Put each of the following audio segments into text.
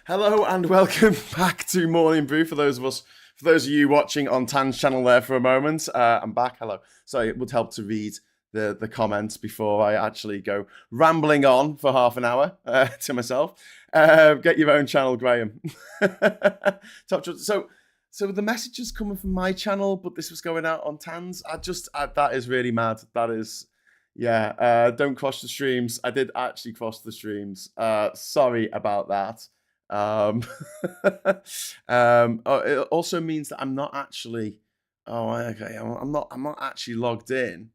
Hello and welcome back to Morning Brew. For those of you watching on Tan's channel there for a moment, I'm back. Hello. Sorry, it would help to read the comments before I actually go rambling on for half an hour to myself. Get your own channel, Graham. So the message is coming from my channel, but this was going out on Tan's. That is really mad. That is. Yeah, don't cross the streams. I did actually cross the streams. Sorry about that. Um, it also means that I'm not actually. Oh, okay. I'm not. I'm not actually logged in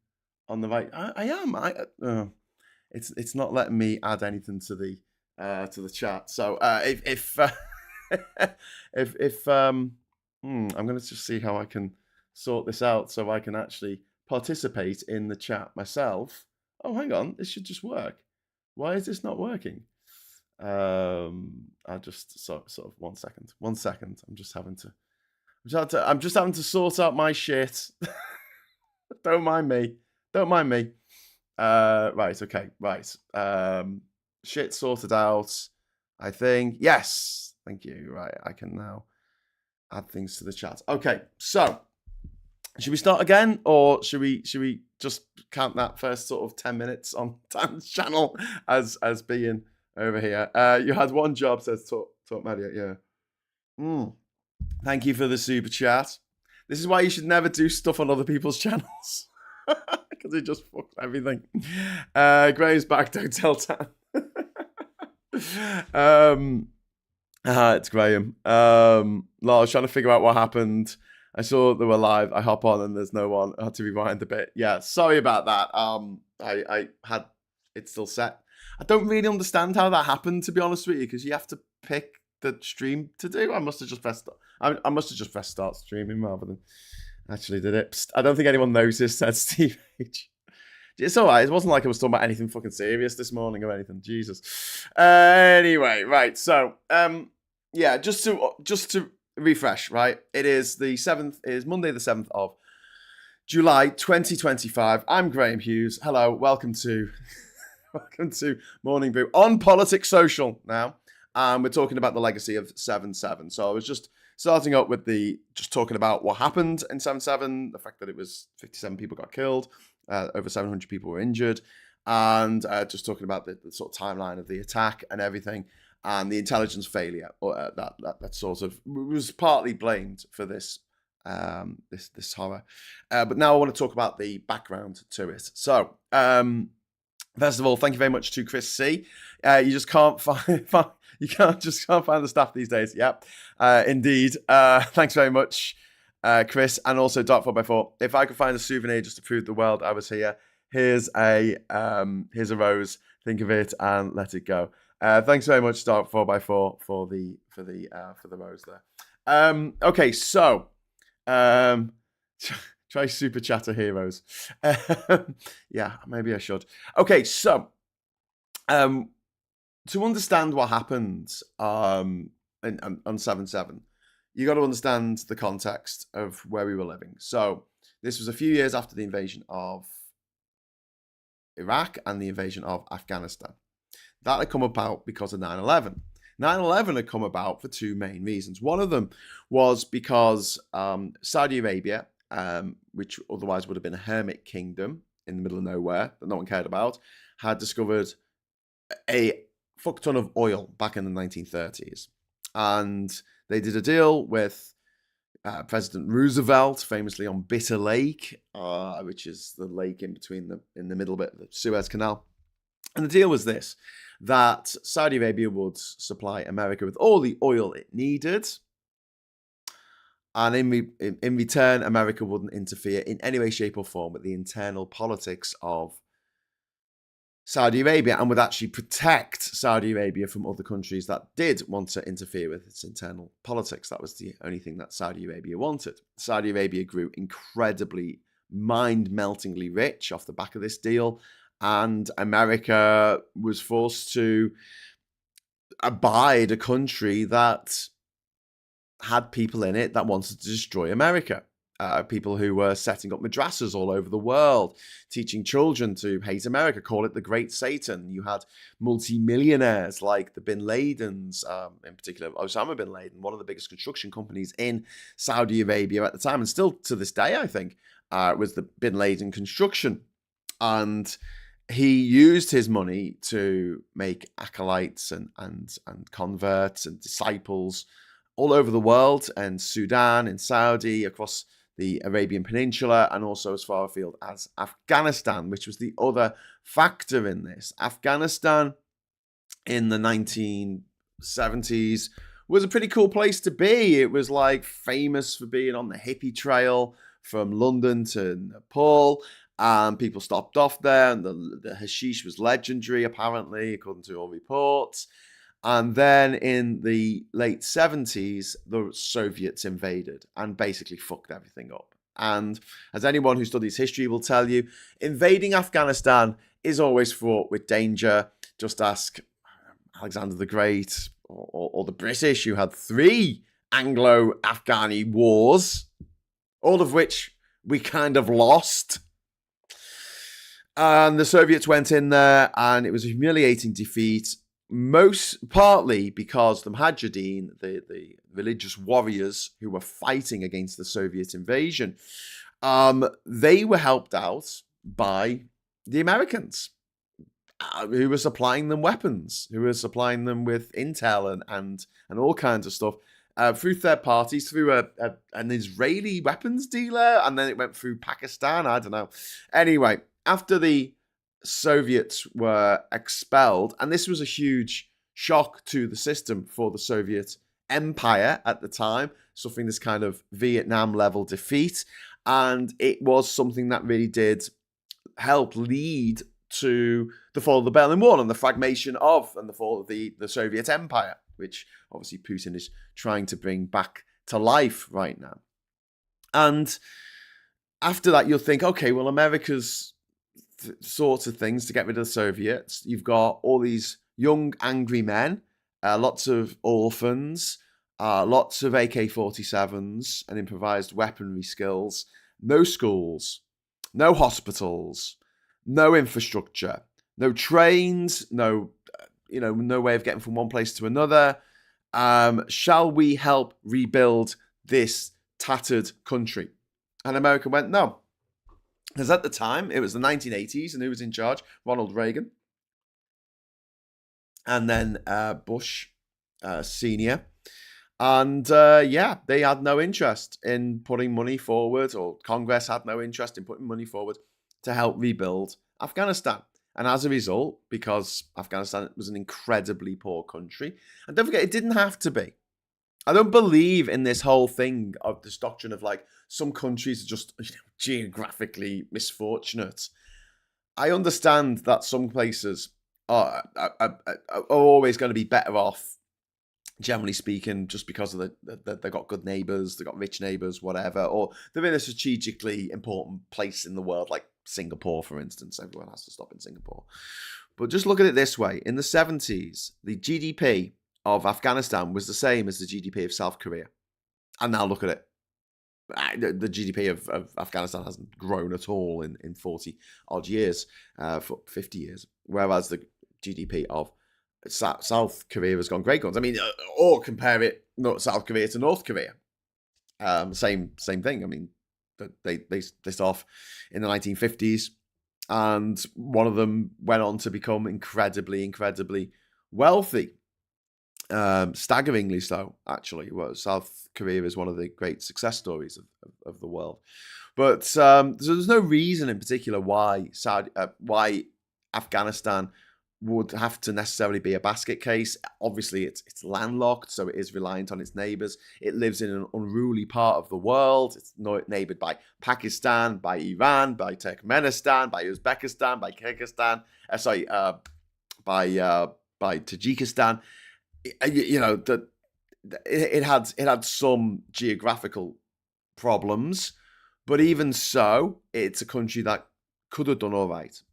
on the right. I am. It's not letting me add anything to the chat. So if I'm gonna just see how I can sort this out so I can actually participate in the chat myself. Oh, hang on. This should just work. Why is this not working? I just sort of 1 second. 1 second. I'm just having to sort out my shit. Don't mind me. Don't mind me. Right. Okay. Right. Shit sorted out. I think. Yes. Thank you. Right. I can now add things to the chat. Okay. So, should we start again, or should we just count that first sort of 10 minutes on Dan's channel as being over here? You had one job, says Talk Media. Yeah. Thank you for the super chat. This is why you should never do stuff on other people's channels, because it just fucks everything. Graham's back. Don't tell Dan. It's Graham. I was trying to figure out what happened. I saw they were live. I hop on and there's no one. I had to rewind a bit. Yeah, sorry about that. I had it still set. I don't really understand how that happened, to be honest with you, because you have to pick the stream to do. I must have just pressed. I must have just pressed start streaming rather than actually did it. Psst, I don't think anyone noticed, said Steve H. It's all right. It wasn't like I was talking about anything fucking serious this morning or anything. Jesus. Anyway, right. So, yeah, just to refresh, right? It is the 7th. It is Monday, the 7th of July, 2025. I'm Graham Hughes. Hello, welcome to Morning Brew on Politics Social now. And we're talking about the legacy of 7/7. So I was just starting up with just talking about what happened in 7/7, the fact that it was 57 people got killed, over 700 people were injured, and just talking about the sort of timeline of the attack and everything, and the intelligence failure that sort of was partly blamed for this this horror. But now I want to talk about the background to it. So first of all, thank you very much to Chris C. You just can't find can't find the staff these days. Yep, indeed. Thanks very much, Chris, and also Dark 4x4. If I could find a souvenir just to prove the world I was here, here's a rose. Think of it and let it go. Thanks very much, Dark 4x4, for the rose there. Okay, so try Super Chatter Heroes. Yeah, maybe I should. Okay, so to understand what happened on 7/7, you got to understand the context of where we were living. So this was a few years after the invasion of Iraq and the invasion of Afghanistan. That had come about because of 9/11. 9/11 had come about for two main reasons. One of them was because Saudi Arabia, which otherwise would have been a hermit kingdom in the middle of nowhere that no one cared about, had discovered a fuck ton of oil back in the 1930s. And they did a deal with President Roosevelt, famously on Bitter Lake, which is the lake in the middle bit of the Suez Canal. And the deal was this, that Saudi Arabia would supply America with all the oil it needed. And in return, America wouldn't interfere in any way, shape, or form with the internal politics of Saudi Arabia, and would actually protect Saudi Arabia from other countries that did want to interfere with its internal politics. That was the only thing that Saudi Arabia wanted. Saudi Arabia grew incredibly, mind-meltingly rich off the back of this deal, and America was forced to abide a country that had people in it that wanted to destroy America. people who were setting up madrasas all over the world, teaching children to hate America, call it the Great Satan. You had multi-millionaires like the Bin Ladens, in particular Osama Bin Laden, one of the biggest construction companies in Saudi Arabia at the time, and still to this day, I think, was the Bin Laden construction. And he used his money to make acolytes and converts and disciples all over the world, and Sudan, in Saudi, across the Arabian Peninsula, and also as far afield as Afghanistan, which was the other factor in this. Afghanistan in the 1970s was a pretty cool place to be. It was like famous for being on the hippie trail from London to Nepal. And people stopped off there, and the hashish was legendary, apparently, according to all reports. And then in the late 70s, the Soviets invaded and basically fucked everything up. And as anyone who studies history will tell you, invading Afghanistan is always fraught with danger. Just ask Alexander the Great or the British, who had 3 Anglo-Afghani wars, all of which we kind of lost. And the Soviets went in there, and it was a humiliating defeat, most partly because the Mujahideen, the religious warriors who were fighting against the Soviet invasion, they were helped out by the Americans, who were supplying them weapons, who were supplying them with intel and all kinds of stuff. Through third parties, through an Israeli weapons dealer, and then it went through Pakistan. I don't know. Anyway, after the Soviets were expelled, and this was a huge shock to the system for the Soviet Empire at the time, suffering this kind of Vietnam-level defeat, and it was something that really did help lead to the fall of the Berlin Wall and the fragmentation of and the fall of the Soviet Empire, which obviously Putin is trying to bring back to life right now. And after that, you'll think, okay, well, America's sorts of things to get rid of the Soviets. You've got all these young, angry men, lots of orphans, lots of AK-47s and improvised weaponry skills, no schools, no hospitals, no infrastructure, no trains, no way of getting from one place to another. Shall we help rebuild this tattered country? And America went, no. Because at the time, it was the 1980s, and who was in charge? Ronald Reagan. And then Bush Sr. And they had no interest in putting money forward, or Congress had no interest in putting money forward to help rebuild Afghanistan. And as a result, because Afghanistan was an incredibly poor country, and don't forget, it didn't have to be. I don't believe in this whole thing of this doctrine of like some countries are just geographically misfortunate. I understand that some places are always going to be better off, generally speaking, just because of they've got good neighbours, they've got rich neighbours, whatever, or they're in a strategically important place in the world, like Singapore, for instance. Everyone has to stop in Singapore. But just look at it this way. In the 70s, the GDP of Afghanistan was the same as the GDP of South Korea. And now look at it. The GDP of Afghanistan hasn't grown at all in 40 odd years, for 50 years, whereas the GDP of South Korea has gone great guns. I mean, or compare it, South Korea to North Korea. Same thing. I mean, they start off in the 1950s, and one of them went on to become incredibly wealthy. Staggeringly so, actually. Well, South Korea is one of the great success stories of the world. But so there's no reason in particular why Afghanistan would have to necessarily be a basket case. Obviously, it's landlocked, so it is reliant on its neighbours. It lives in an unruly part of the world. It's neighboured by Pakistan, by Iran, by Turkmenistan, by Uzbekistan, by Kyrgyzstan. By Tajikistan. It had some geographical problems, but even so, it's a country that could have done all right,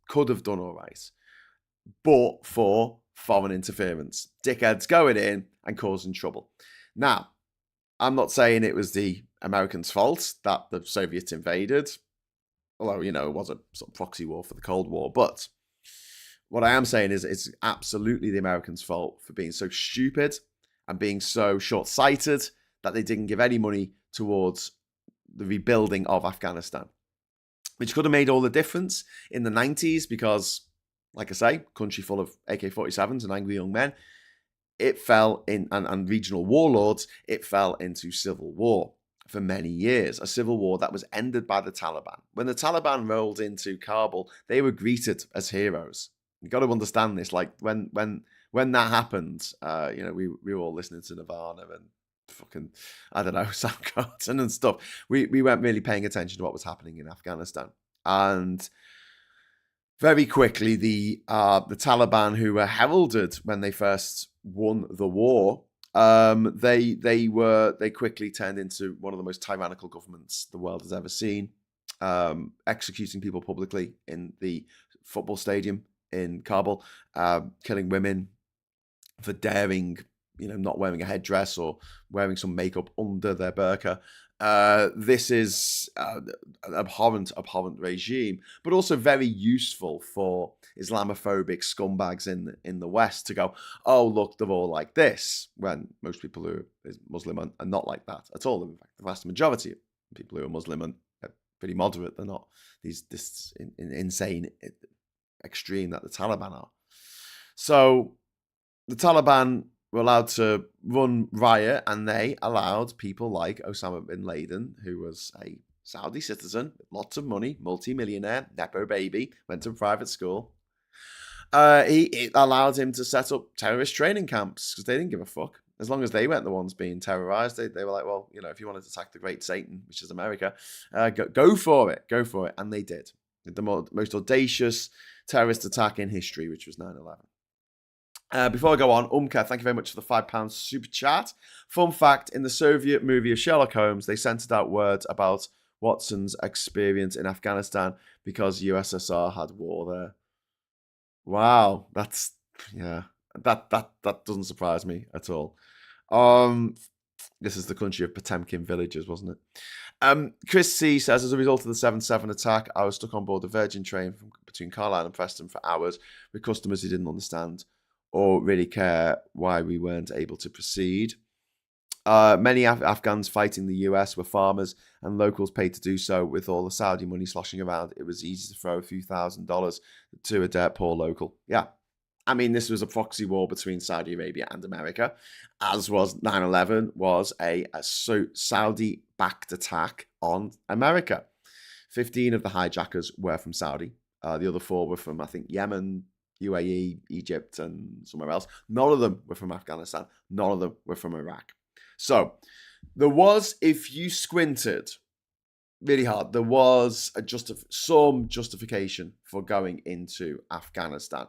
but for foreign interference, dickheads going in and causing trouble. Now, I'm not saying it was the Americans' fault that the Soviets invaded, although, it was a sort of proxy war for the Cold War. But what I am saying is it's absolutely the Americans' fault for being so stupid and being so short-sighted that they didn't give any money towards the rebuilding of Afghanistan, which could have made all the difference in the 90s because, like I say, country full of AK-47s and angry young men, it fell in, and regional warlords, it fell into civil war for many years, a civil war that was ended by the Taliban. When the Taliban rolled into Kabul, they were greeted as heroes. You've got to understand this. Like when that happened, we were all listening to Nirvana and fucking, I don't know, Soundgarden and stuff. We weren't really paying attention to what was happening in Afghanistan. And very quickly, the Taliban, who were heralded when they first won the war, they quickly turned into one of the most tyrannical governments the world has ever seen, executing people publicly in the football stadium in Kabul, killing women for daring, not wearing a headdress or wearing some makeup under their burqa. This is an abhorrent regime, but also very useful for Islamophobic scumbags in the West to go, oh, look, they're all like this, when most people who are Muslim are not like that at all. In fact, the vast majority of people who are Muslim are pretty moderate. They're not this insane extreme that the Taliban are. So the Taliban were allowed to run riot, and they allowed people like Osama bin Laden, who was a Saudi citizen, lots of money, multi-millionaire, nepo baby, went to private school. It allowed him to set up terrorist training camps because they didn't give a fuck. As long as they weren't the ones being terrorized, they were like, well, if you wanted to attack the great Satan, which is America, go for it. And they did. The most audacious terrorist attack in history, which was 9/11. Before I go on, Umka, thank you very much for the £5 super chat. Fun fact, in the Soviet movie of Sherlock Holmes, they censored out words about Watson's experience in Afghanistan because USSR had war there. Wow, that doesn't surprise me at all. This is the country of Potemkin villagers, wasn't it? Chris C says, as a result of the 7/7 attack, I was stuck on board the Virgin train between Carlisle and Preston for hours with customers who didn't understand or really care why we weren't able to proceed. Many Afghans fighting the US were farmers, and locals paid to do so. With all the Saudi money sloshing around, it was easy to throw a few $1,000s to a dirt poor local. Yeah. I mean, this was a proxy war between Saudi Arabia and America, as was 9/11 was a Saudi-backed attack on America. 15 of the hijackers were from Saudi. The other 4 were from, I think, Yemen, UAE, Egypt, and somewhere else. None of them were from Afghanistan. None of them were from Iraq. So there was, if you squinted really hard, there was some justification for going into Afghanistan.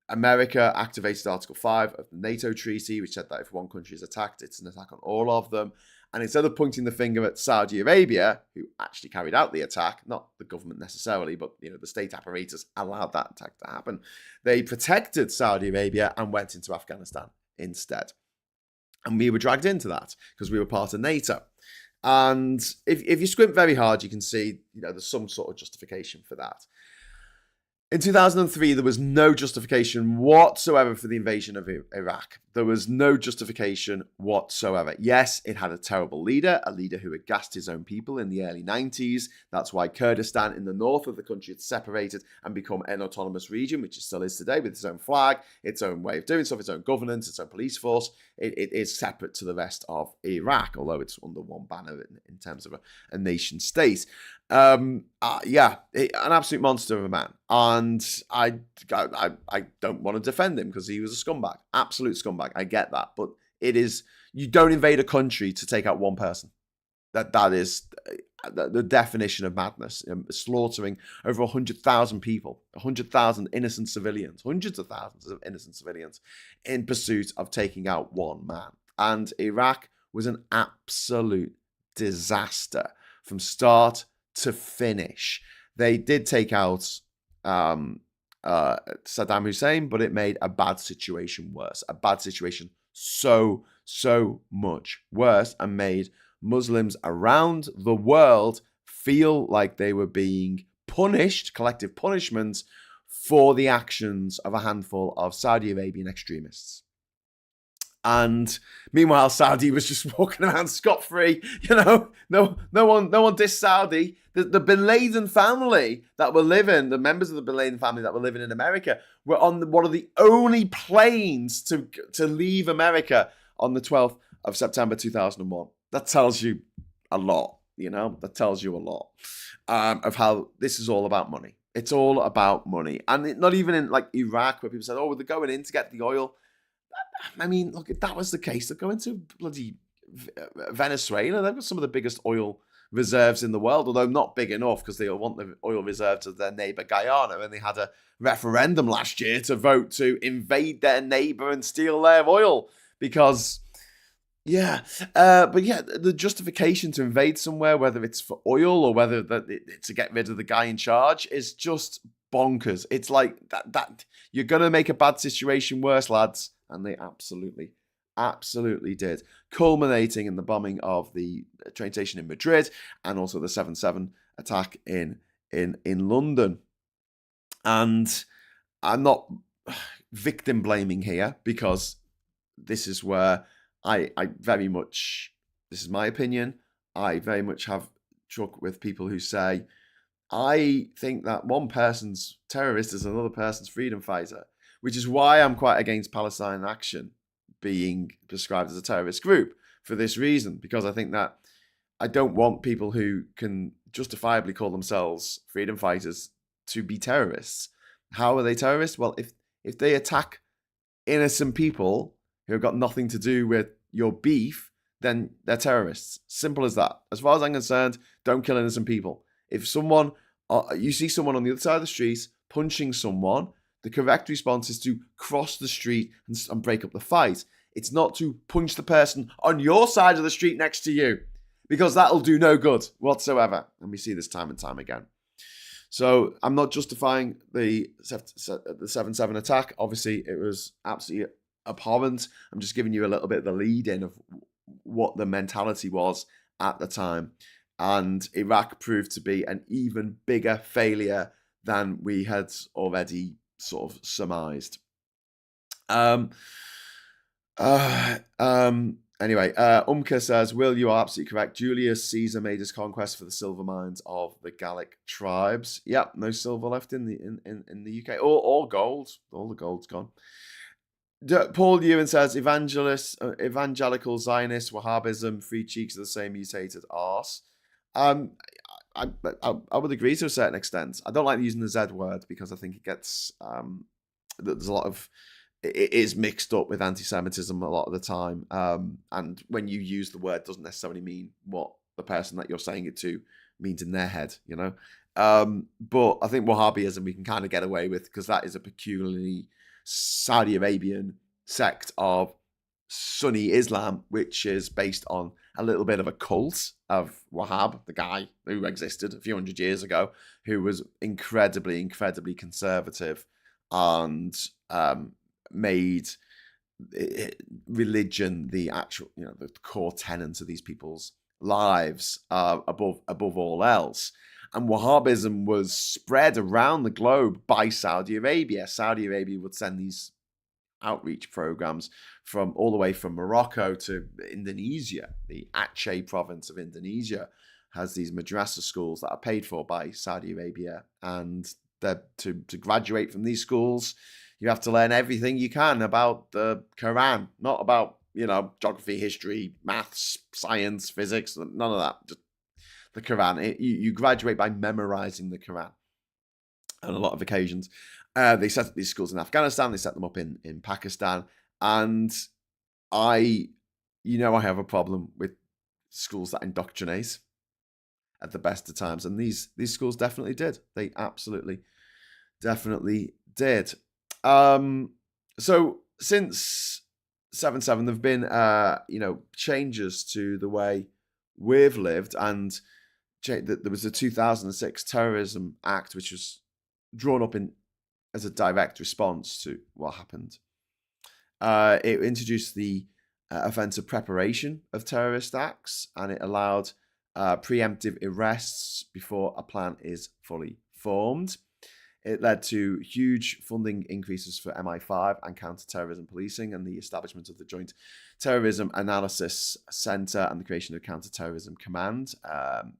America activated Article 5 of the NATO treaty, which said that if one country is attacked, it's an attack on all of them. And instead of pointing the finger at Saudi Arabia, who actually carried out the attack, not the government necessarily, but the state apparatus allowed that attack to happen, they protected Saudi Arabia and went into Afghanistan instead. And we were dragged into that because we were part of NATO. And if you squint very hard, you can see there's some sort of justification for that. In 2003, there was no justification whatsoever for the invasion of Iraq. There was no justification whatsoever. Yes, it had a terrible leader, a leader who had gassed his own people in the early 90s. That's why Kurdistan in the north of the country had separated and become an autonomous region, which it still is today, with its own flag, its own way of doing stuff, its own governance, its own police force. It is separate to the rest of Iraq, although it's under one banner in terms of a nation state. An absolute monster of a man. And I don't want to defend him because he was a scumbag, absolute scumbag. I get that, but you don't invade a country to take out one person. That is the definition of madness. Slaughtering over 100,000 people, 100,000 innocent civilians, hundreds of thousands of innocent civilians in pursuit of taking out one man. And Iraq was an absolute disaster from start to finish. They did take out Saddam Hussein, but it made a bad situation worse. A bad situation so so much worse and made Muslims around the world feel like they were being punished, collective punishment, for the actions of a handful of Saudi Arabian extremists. And meanwhile, Saudi was just walking around scot-free. No one dissed Saudi. The Bin Laden family that were living, the members of the Bin Laden family that were living in America, were on one of the only planes to leave America on the 12th of September 2001. That tells you a lot. That tells you a lot of how this is all about money. It's all about money, and not even in like Iraq, where people said, "Oh, they're going in to get the oil." I mean, look, if that was the case, they'd go into bloody Venezuela. They've got some of the biggest oil reserves in the world, although not big enough because they want the oil reserves of their neighbour Guyana. And they had a referendum last year to vote to invade their neighbour and steal their oil because, the justification to invade somewhere, whether it's for oil or whether to get rid of the guy in charge, is just bonkers. It's like that you're going to make a bad situation worse, lads. And they absolutely did, culminating in the bombing of the train station in Madrid and also the 7/7 attack in London. And I'm not victim blaming here because this is where I very much, this is my opinion, I very much have truck with people who say, I think that one person's terrorist is another person's freedom fighter, which is why I'm quite against Palestine Action being described as a terrorist group for this reason, because I think that I don't want people who can justifiably call themselves freedom fighters to be terrorists. How are they terrorists? Well, if they attack innocent people who have got nothing to do with your beef, then they're terrorists. Simple as that. As far as I'm concerned, don't kill innocent people. If you see someone on the other side of the street punching someone, the correct response is to cross the street and break up the fight. It's not to punch the person on your side of the street next to you, because that'll do no good whatsoever. And we see this time and time again. So I'm not justifying the 7/7 attack. Obviously, it was absolutely abhorrent. I'm just giving you a little bit of the lead-in of what the mentality was at the time. And Iraq proved to be an even bigger failure than we had already sort of surmised. Anyway, Umka says, Will, you are absolutely correct. Julius Caesar made his conquest for the silver mines of the Gallic tribes. Yep, no silver left in the UK. Or gold. All the gold's gone. Paul Ewan says, evangelical Zionist, Wahhabism, free cheeks are the same mutated arse. I would agree to a certain extent. I don't like using the Z word because I think it gets there's a lot of it is mixed up with anti-Semitism a lot of the time, and when you use the word, doesn't necessarily mean what the person that you're saying it to means in their head, But I think Wahhabism we can kind of get away with because that is a peculiarly Saudi Arabian sect of Sunni Islam, which is based on a little bit of a cult of Wahhab, the guy who existed a few hundred years ago, who was incredibly conservative and made religion the actual, the core tenets of these people's lives above all else. And Wahhabism was spread around the globe by Saudi Arabia. Saudi Arabia would send these outreach programs from all the way from Morocco to Indonesia. The Aceh province of Indonesia has these madrasa schools that are paid for by Saudi Arabia. And to graduate from these schools, you have to learn everything you can about the Quran, not about, geography, history, maths, science, physics, none of that. Just the Quran. You graduate by memorizing the Quran on a lot of occasions. They set up these schools in Afghanistan. They set them up in Pakistan. And I have a problem with schools that indoctrinate at the best of times. And these schools definitely did. They absolutely, definitely did. So since 7/7, there've been, changes to the way we've lived. And there was the 2006 Terrorism Act, which was drawn up as a direct response to what happened. It introduced the offensive preparation of terrorist acts, and it allowed preemptive arrests before a plan is fully formed. It led to huge funding increases for MI5 and counter-terrorism policing, and the establishment of the Joint Terrorism Analysis Centre and the creation of Counter-Terrorism Command,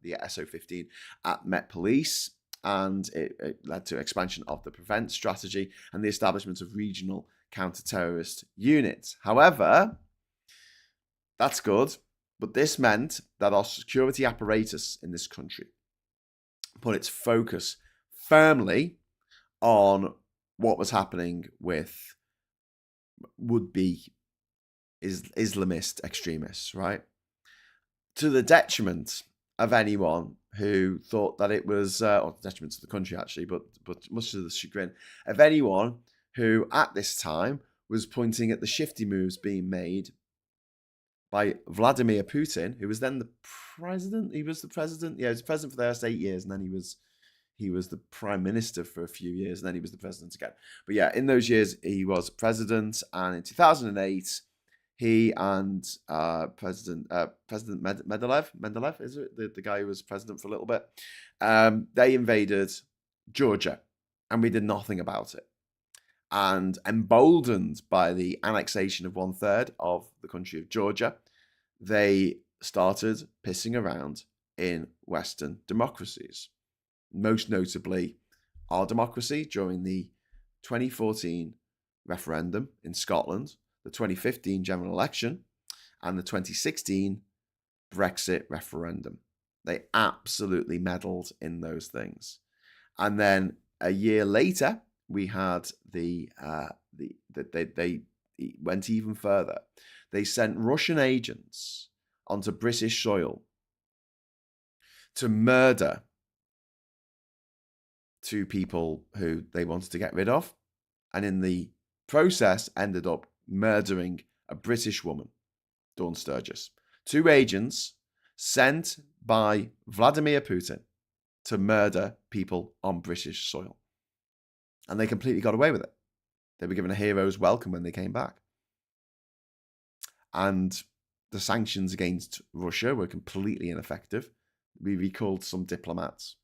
the SO15, at Met Police. And it led to expansion of the PREVENT strategy and the establishment of regional counter-terrorist units. However, that's good, but this meant that our security apparatus in this country put its focus firmly on what was happening with would-be Islamist extremists, right? To the detriment of anyone who thought that it was, or detriment to the country actually, but much to the chagrin of anyone who at this time was pointing at the shifty moves being made by Vladimir Putin, who was then the president. He was the president. Yeah, he was president for the last 8 years, and then he was the prime minister for a few years, and then he was the president again. But yeah, in those years, he was president, and in 2008, he and President Mendeleev, is it the guy who was president for a little bit? They invaded Georgia, and we did nothing about it. And emboldened by the annexation of 1/3 of the country of Georgia, they started pissing around in Western democracies. Most notably, our democracy during the 2014 referendum in Scotland, the 2015 general election, and the 2016 Brexit referendum. They absolutely meddled in those things. And then a year later, we had they went even further. They sent Russian agents onto British soil to murder 2 people who they wanted to get rid of, and in the process ended up murdering a British woman, Dawn Sturgis. 2 agents sent by Vladimir Putin to murder people on British soil. And they completely got away with it. They were given a hero's welcome when they came back. And the sanctions against Russia were completely ineffective. We recalled some diplomats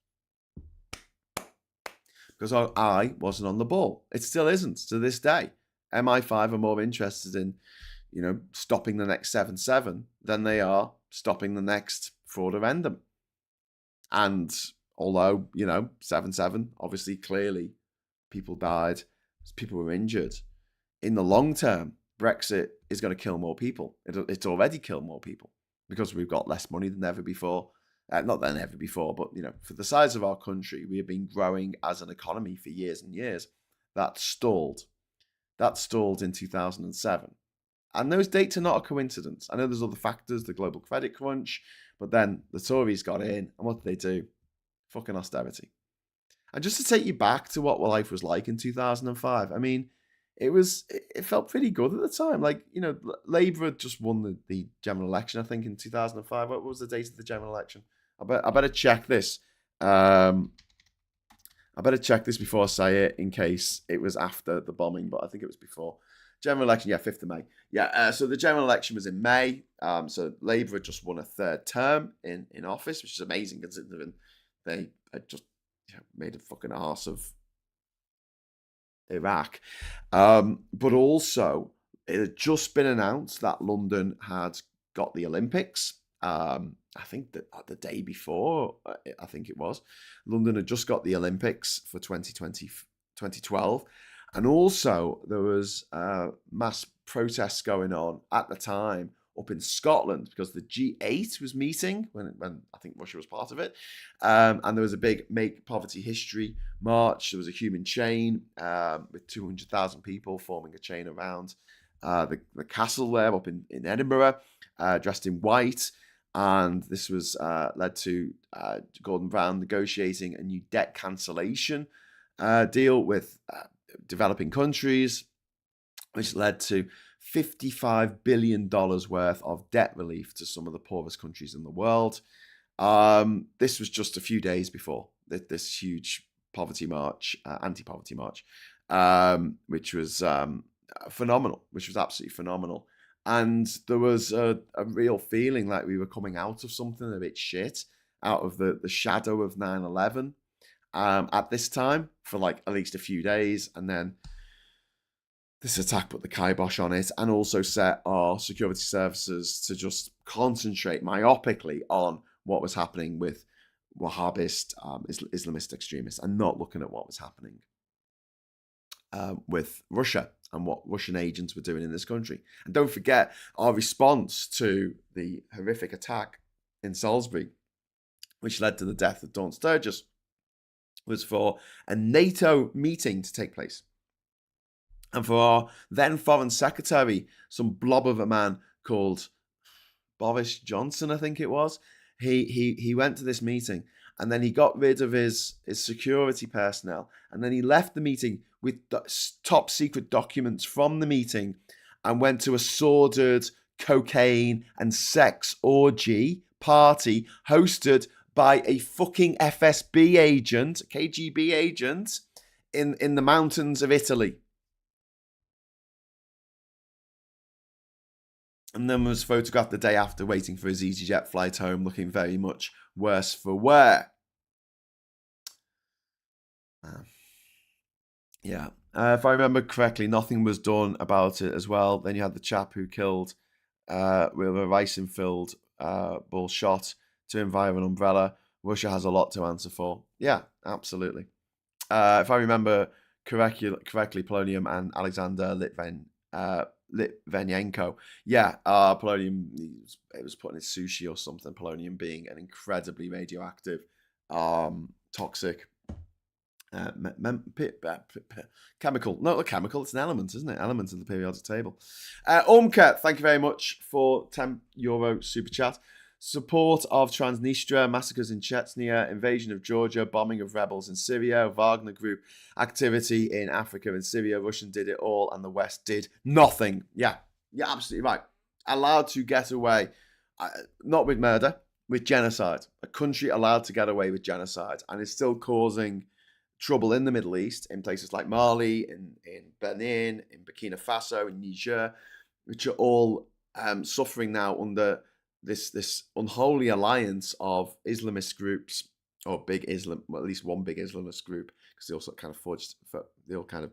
because our eye wasn't on the ball. It still isn't to this day. MI5 are more interested in, stopping the next 7/7 than they are stopping the next fraudulendum. And although, 7/7, obviously, clearly, people died, people were injured. In the long term, Brexit is going to kill more people. It's already killed more people because we've got less money than ever before. Not than ever before, but for the size of our country, we have been growing as an economy for years and years. That stalled. That stalled in 2007. And those dates are not a coincidence. I know there's other factors, the global credit crunch, but then the Tories got in, and what did they do? Fucking austerity. And just to take you back to what life was like in 2005, I mean, it felt pretty good at the time. Like, Labour had just won the general election, I think, in 2005. What was the date of the general election? I better check this. I better check this before I say it, in case it was after the bombing, but I think it was before. General election, 5th of May. So the general election was in May. So Labour had just won a 3rd term in office, which is amazing considering they had just made a fucking arse of Iraq. But also, it had just been announced that London had got the Olympics. I think that the day before, I think it was, London had just got the Olympics for 2012. And also, there was mass protests going on at the time up in Scotland because the G8 was meeting when I think Russia was part of it. And there was a big Make Poverty History march. There was a human chain with 200,000 people forming a chain around the castle there up in Edinburgh, dressed in white. And this was led to Gordon Brown negotiating a new debt cancellation deal with developing countries, which led to $55 billion worth of debt relief to some of the poorest countries in the world. This was just a few days before this huge poverty march, anti-poverty march, which was phenomenal, which was absolutely phenomenal. And there was a real feeling like we were coming out of something a bit shit, out of the shadow of 9/11 at this time for like at least a few days. And then this attack put the kibosh on it and also set our security services to just concentrate myopically on what was happening with Wahhabist Islamist extremists and not looking at what was happening with Russia and what Russian agents were doing in this country. And don't forget, our response to the horrific attack in Salisbury, which led to the death of Dawn Sturgis, was for a NATO meeting to take place. And for our then Foreign Secretary, some blob of a man called Boris Johnson, I think it was, he went to this meeting and then he got rid of his security personnel. And then he left the meeting with top secret documents from the meeting and went to a sordid cocaine and sex orgy party hosted by a fucking FSB agent, KGB agent, in the mountains of Italy. And then was photographed the day after, waiting for his EasyJet flight home, looking very much worse for wear. Yeah. If I remember correctly, nothing was done about it as well. Then you had the chap who killed with a ricin-filled ball shot to him via an umbrella. Russia has a lot to answer for. Yeah, absolutely. If I remember correctly, Polonium and Alexander Litvinenko. Yeah, polonium, it was put in his sushi or something. Polonium being an incredibly radioactive, toxic chemical. Not a chemical, it's an element, isn't it? Element of the periodic table. Umka, thank you very much for €10 super chat. Support of Transnistria, massacres in Chechnya, invasion of Georgia, bombing of rebels in Syria, Wagner Group activity in Africa and Syria. Russian did it all and the West did nothing. Yeah, you're absolutely right. Allowed to get away, not with murder, with genocide. A country allowed to get away with genocide and is still causing trouble in the Middle East, in places like Mali, in Benin, in Burkina Faso, in Niger, which are all suffering now under this unholy alliance of Islamist groups, or big Islam, well, at least one big Islamist group, because they also kind of they all kind of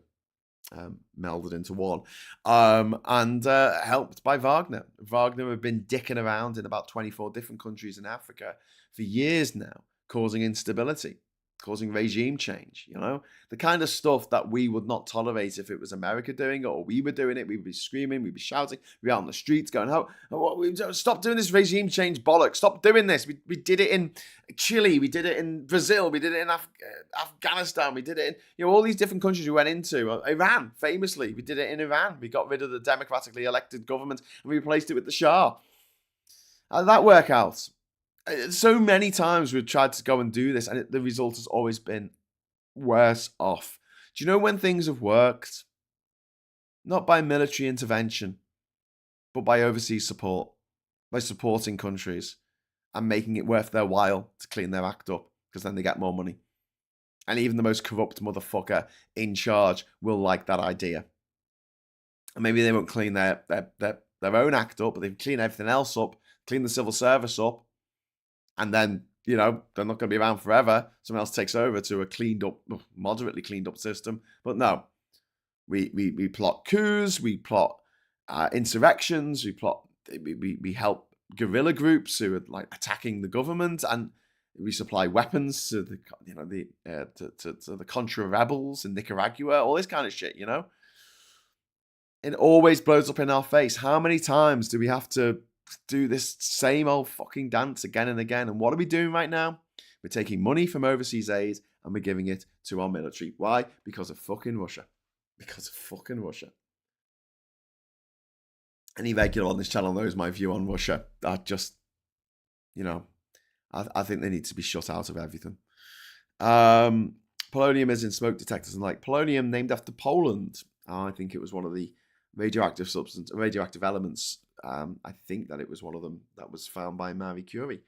melded into one, and helped by Wagner. Wagner have been dicking around in about 24 different countries in Africa for years now, causing instability, causing regime change, the kind of stuff that we would not tolerate if it was America doing it or we were doing it. We would be screaming, we'd be shouting, we'd be out on the streets going, stop doing this regime change bollocks, stop doing this. We did it in Chile, we did it in Brazil, we did it in Afghanistan, we did it in, all these different countries we went into. Iran, famously, we did it in Iran. We got rid of the democratically elected government and we replaced it with the Shah. How did that work out? So many times we've tried to go and do this, and the result has always been worse off. Do you know when things have worked? Not by military intervention, but by overseas support, by supporting countries and making it worth their while to clean their act up, because then they get more money. And even the most corrupt motherfucker in charge will like that idea. And maybe they won't clean their own act up, but they can clean everything else up, clean the civil service up, and then, they're not going to be around forever. Someone else takes over to a cleaned up, moderately cleaned up system. But no, we plot coups, we plot insurrections, we help guerrilla groups who are like attacking the government, and we supply weapons to the Contra rebels in Nicaragua, all this kind of shit, It always blows up in our face. How many times do we have to do this same old fucking dance again and again? And what are we doing right now? We're taking money from overseas aid and we're giving it to our military. Why? Because of fucking Russia. Because of fucking Russia. Any regular on this channel knows my view on Russia. I just, I think they need to be shut out of everything. Polonium is in smoke detectors and like polonium named after Poland. I think it was one of the radioactive elements. I think that it was one of them that was found by Marie Curie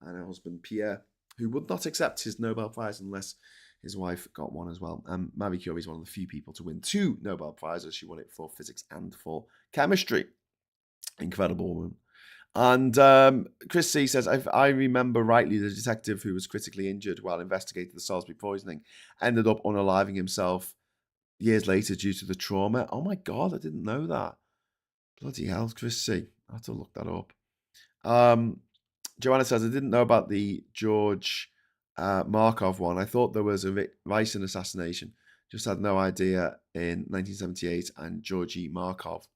and her husband Pierre, who would not accept his Nobel Prize unless his wife got one as well. Marie Curie is one of the few people to win 2 Nobel Prizes. She won it for physics and for chemistry. Incredible woman. And Chris C says, if I remember rightly, the detective who was critically injured while investigating the Salisbury poisoning ended up unaliving himself years later due to the trauma. Oh my God, I didn't know that. Bloody hell, Chris C. I have to look that up. Joanna says, I didn't know about the George Markov one. I thought there was a Ricin assassination. Just had no idea in 1978 and Georgy Markov.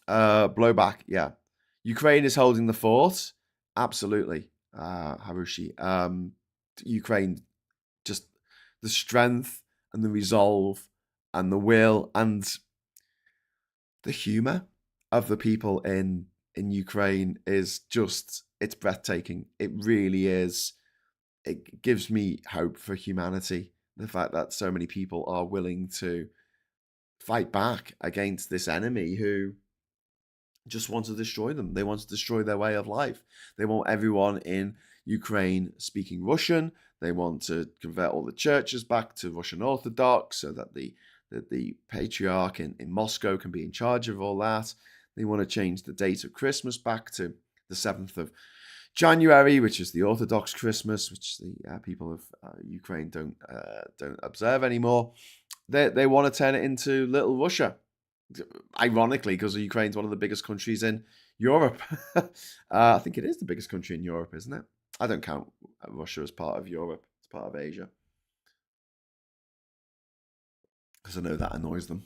Blowback, yeah. Ukraine is holding the fort. Absolutely, Harushi. Ukraine, just the strength and the resolve and the will and the humor of the people in Ukraine is just, it's breathtaking. It really is. It gives me hope for humanity. The fact that so many people are willing to fight back against this enemy who just want to destroy them. They want to destroy their way of life. They want everyone in Ukraine speaking Russian. They want to convert all the churches back to Russian Orthodox so that the patriarch in Moscow can be in charge of all that. They want to change the date of Christmas back to the 7th of January, which is the Orthodox Christmas, which the people of Ukraine don't observe anymore. They want to turn it into Little Russia. Ironically, because Ukraine's one of the biggest countries in Europe. I think it is the biggest country in Europe, isn't it? I don't count Russia as part of Europe. It's part of Asia. Because I know that annoys them.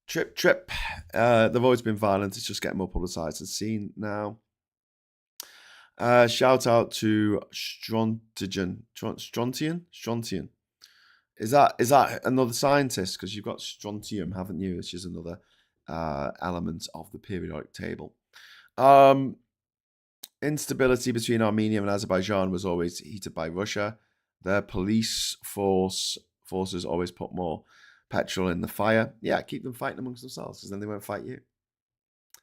Trip. They've always been violent. It's just getting more publicised and seen now. Shout out to Strontian. Is that another scientist? Because you've got strontium, haven't you? Which is another element of the periodic table. Instability between Armenia and Azerbaijan was always heated by Russia. Their police forces always put more petrol in the fire. Yeah, keep them fighting amongst themselves, because then they won't fight you.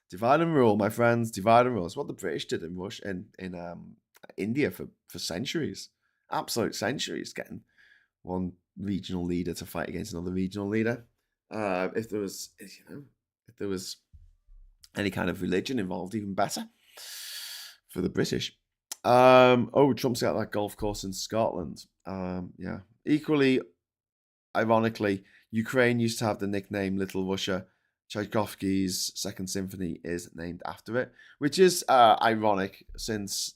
Divide and rule, my friends. Divide and rule. It's what the British did in Russia, in India for centuries, absolute centuries, getting one regional leader to fight against another regional leader. If there was any kind of religion involved, even better for the British. Trump's got that golf course in Scotland. Yeah. Equally, ironically, Ukraine used to have the nickname Little Russia. Tchaikovsky's Second Symphony is named after it, which is ironic since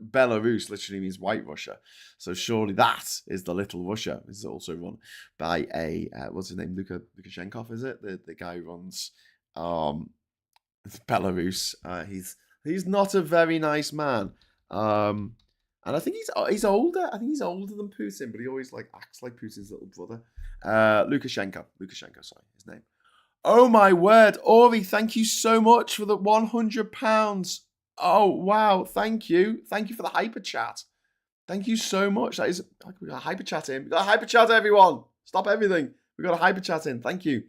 Belarus literally means White Russia. So surely that is the Little Russia. This is also run by what's his name? Lukashenko, is it? The guy who runs Belarus. He's not a very nice man. And I think he's older. I think he's older than Putin, but he always acts like Putin's little brother. Lukashenko, sorry, his name. Oh my word, Ori, thank you so much for the £100. Oh wow, thank you for the hyper chat. Thank you so much. That is, we got a hyper chat in. We got a hyper chat, everyone. Stop everything. We got a hyper chat in. Thank you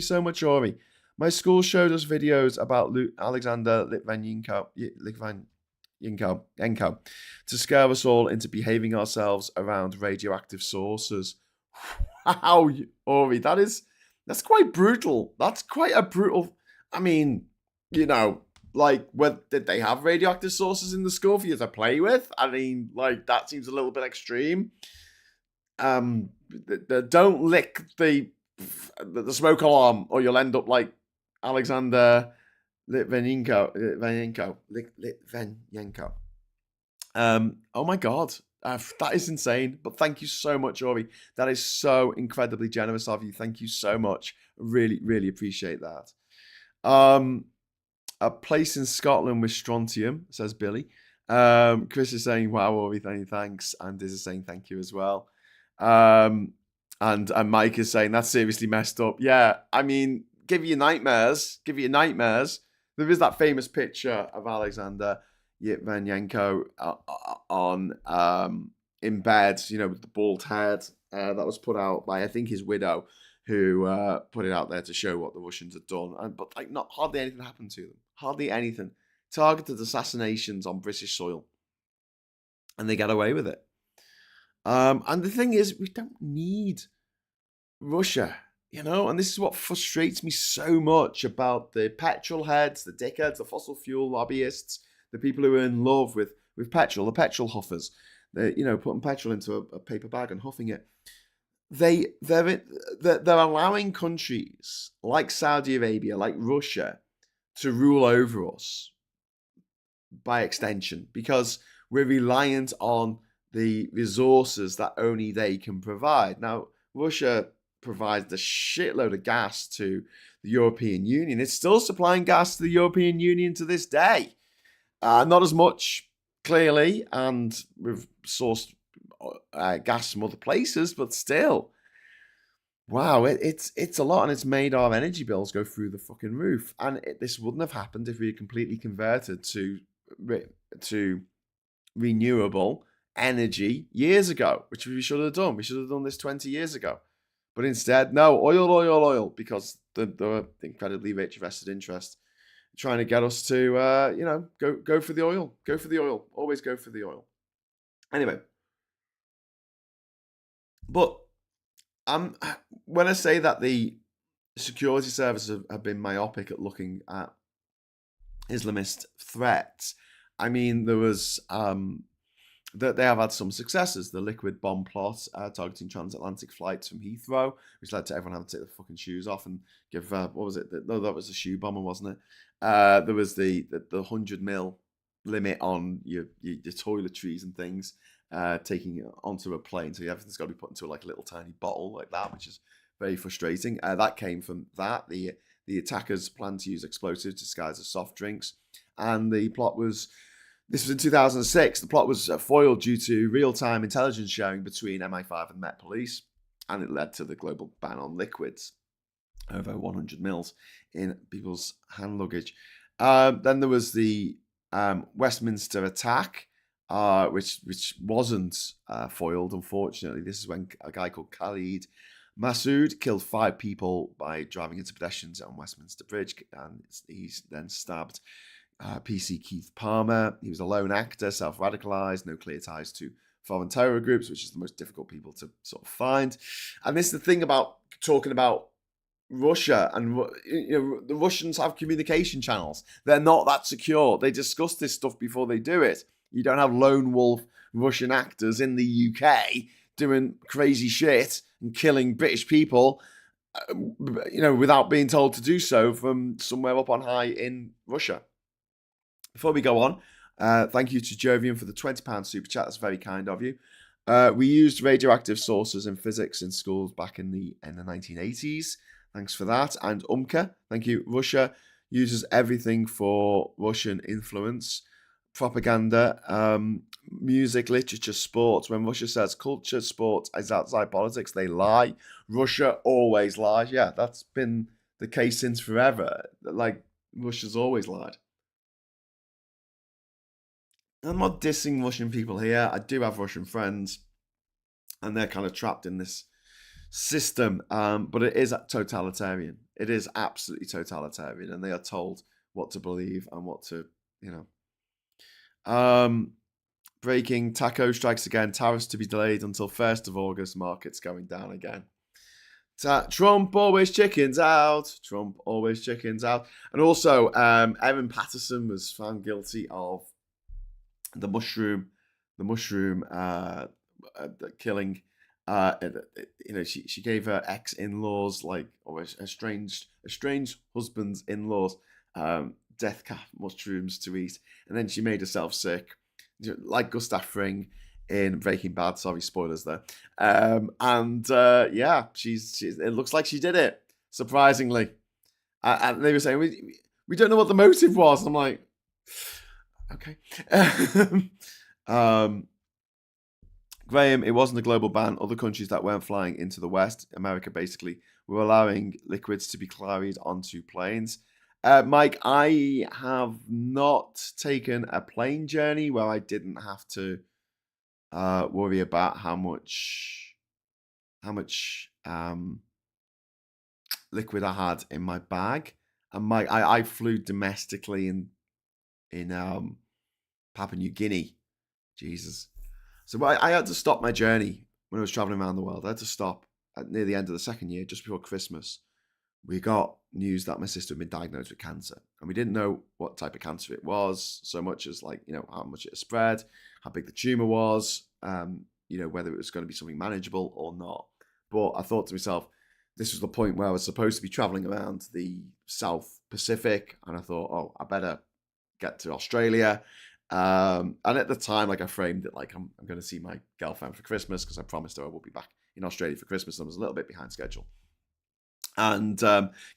so much, Ori. My school showed us videos about Alexander Litvinenko to scare us all into behaving ourselves around radioactive sources. Wow, Ori, that's quite brutal. That's quite a brutal. I mean, did they have radioactive sources in the school for you to play with? I mean, that seems a little bit extreme. Don't lick the smoke alarm, or you'll end up like Alexander Litvinenko. Oh my God. That is insane, but thank you so much, Ori. That is so incredibly generous of you. Thank you so much. Really, really appreciate that. A place in Scotland with strontium, says Billy. Chris is saying, wow, Ori, thanks. And Diz is saying thank you as well. And Mike is saying, that's seriously messed up. Yeah, I mean, give you nightmares. There is that famous picture of Alexander Litvinenko in bed, with the bald head that was put out by, I think, his widow, who put it out there to show what the Russians had done. But not hardly anything happened to them. Hardly anything. Targeted assassinations on British soil, and they get away with it. And the thing is, we don't need Russia. And this is what frustrates me so much about the petrol heads, the dickheads, the fossil fuel lobbyists, the people who are in love with petrol, the petrol huffers. They're, putting petrol into a paper bag and huffing it. They're allowing countries like Saudi Arabia, like Russia, to rule over us by extension, because we're reliant on the resources that only they can provide. Now, Russia provides a shitload of gas to the European Union. It's still supplying gas to the European Union to this day. Not as much, clearly, and we've sourced gas from other places, but still. Wow, it's a lot, and it's made our energy bills go through the fucking roof. And this wouldn't have happened if we had completely converted to renewable energy years ago, which we should have done. We should have done this 20 years ago. But instead, no, oil, because the incredibly rich vested interest trying to get us to, go for the oil. Go for the oil. Always go for the oil. Anyway, but when I say that the security services have been myopic at looking at Islamist threats, I mean, there was that they have had some successes. The liquid bomb plot targeting transatlantic flights from Heathrow, which led to everyone having to take their fucking shoes off and give what was it? No, that was a shoe bomber, wasn't it? There was the 100 mil limit on your toiletries and things, taking it onto a plane. So everything's got to be put into like a little tiny bottle like that, which is very frustrating. That came from that. The attackers planned to use explosives disguised as soft drinks, and the plot was. This was in 2006. The plot was foiled due to real-time intelligence sharing between MI5 and Met Police, and it led to the global ban on liquids, over 100 mils in people's hand luggage. Then there was the Westminster attack, which wasn't foiled, unfortunately. This is when a guy called Khalid Massoud killed 5 people by driving into pedestrians on Westminster Bridge, and he's then stabbed PC Keith Palmer. He was a lone actor, self-radicalized, no clear ties to foreign terror groups, which is the most difficult people to sort of find. And this is the thing about talking about Russia, and the Russians have communication channels. They're not that secure. They discuss this stuff before they do it. You don't have lone wolf Russian actors in the UK doing crazy shit and killing British people, without being told to do so from somewhere up on high in Russia. Before we go on, thank you to Jovian for the £20 super chat. That's very kind of you. We used radioactive sources in physics in schools back in the 1980s. Thanks for that. And Umka, thank you. Russia uses everything for Russian influence, propaganda, music, literature, sports. When Russia says culture, sport is outside politics, they lie. Russia always lies. Yeah, that's been the case since forever. Like, Russia's always lied. I'm not dissing Russian people here. I do have Russian friends, and they're kind of trapped in this system. But it is totalitarian. It is absolutely totalitarian, and they are told what to believe and what to, breaking taco strikes again. Tariffs to be delayed until 1st of August. Markets going down again. Trump always chickens out. Trump always chickens out. And also, Erin Patterson was found guilty of the mushroom killing. She gave her ex-in-laws, or estranged husband's in-laws, death cap mushrooms to eat, and then she made herself sick, like Gustav Fring in Breaking Bad. Sorry, spoilers there. She's it looks like she did it, surprisingly. And they were saying we don't know what the motive was. And I'm like, okay. Graham, it wasn't a global ban. Other countries that weren't flying into the West, America basically, were allowing liquids to be carried onto planes. Mike, I have not taken a plane journey where I didn't have to worry about how much liquid I had in my bag. And I flew domestically in Papua New Guinea. Jesus. So I had to stop my journey when I was traveling around the world. I had to stop near the end of the second year, just before Christmas, we got news that my sister had been diagnosed with cancer. And we didn't know what type of cancer it was, so much as like, how much it had spread, how big the tumor was, whether it was going to be something manageable or not. But I thought to myself, this was the point where I was supposed to be traveling around the South Pacific. And I thought, oh, I better get to Australia. And at the time, like I framed it like I'm going to see my girlfriend for Christmas because I promised her I would be back in Australia for Christmas. And I was a little bit behind schedule. And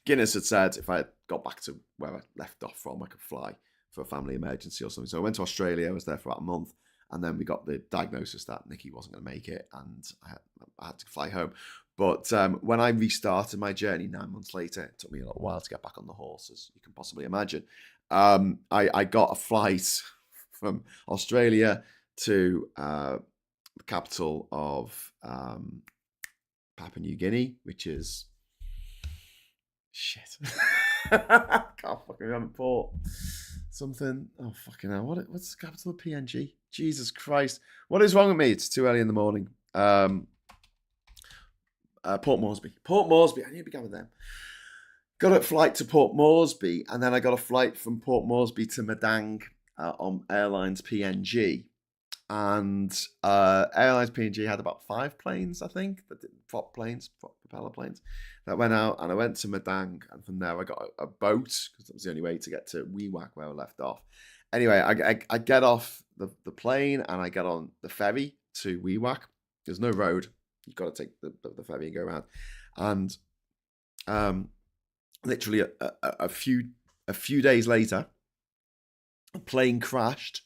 Guinness had said if I got back to where I left off from, I could fly for a family emergency or something. So I went to Australia. I was there for about a month. And then we got the diagnosis that Nikki wasn't going to make it. And I had to fly home. But when I restarted my journey 9 months later, it took me a little while to get back on the horse, as you can possibly imagine. I got a flight from Australia to the capital of Papua New Guinea, which is shit. Can't fucking remember Port something. Oh fucking hell! What's the capital of PNG? Jesus Christ! What is wrong with me? It's too early in the morning. Port Moresby. Port Moresby. I need to be going with them. Got a flight to Port Moresby, and then I got a flight from Port Moresby to Madang on Airlines PNG. And Airlines PNG had about 5 planes, I think, prop propeller planes, that went out. And I went to Madang, and from there I got a boat, because that was the only way to get to Wewak, where I left off. Anyway, I get off the plane, and I get on the ferry to Wewak. There's no road. You've got to take the ferry and go around. And literally a few days later, a plane crashed,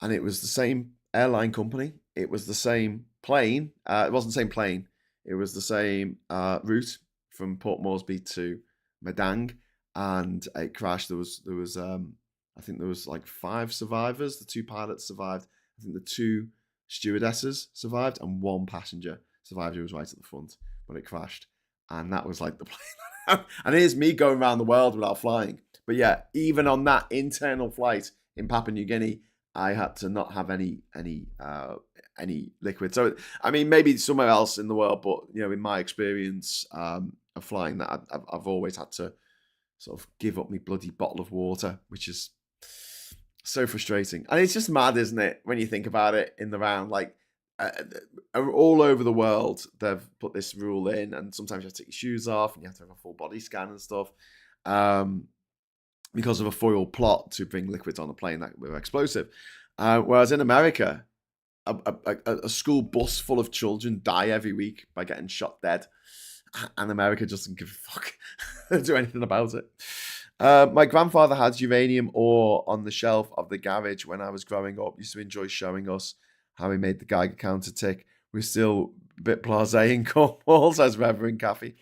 and it was the same airline company. It was the same plane. It wasn't the same plane. It was the same route from Port Moresby to Madang, and it crashed. There was I think there was like 5 survivors. The 2 pilots survived. I think the 2 stewardesses survived, and 1 passenger survived who was right at the front when it crashed. And that was like the plane. And here's me going around the world without flying. But yeah, even on that internal flight in Papua New Guinea, I had to not have any liquid. So I mean, maybe somewhere else in the world, but in my experience of flying, that I've always had to sort of give up my bloody bottle of water, which is so frustrating. And it's just mad, isn't it, when you think about it in the round? Like all over the world, they've put this rule in, and sometimes you have to take your shoes off, and you have to have a full body scan and stuff. Because of a foiled plot to bring liquids on a plane that were explosive. Whereas in America, a school bus full of children die every week by getting shot dead. And America just doesn't give a fuck, do anything about it. My grandfather had uranium ore on the shelf of the garage when I was growing up. Used to enjoy showing us how he made the Geiger counter tick. We're still a bit blasé in Cornwall, says Reverend Caffey.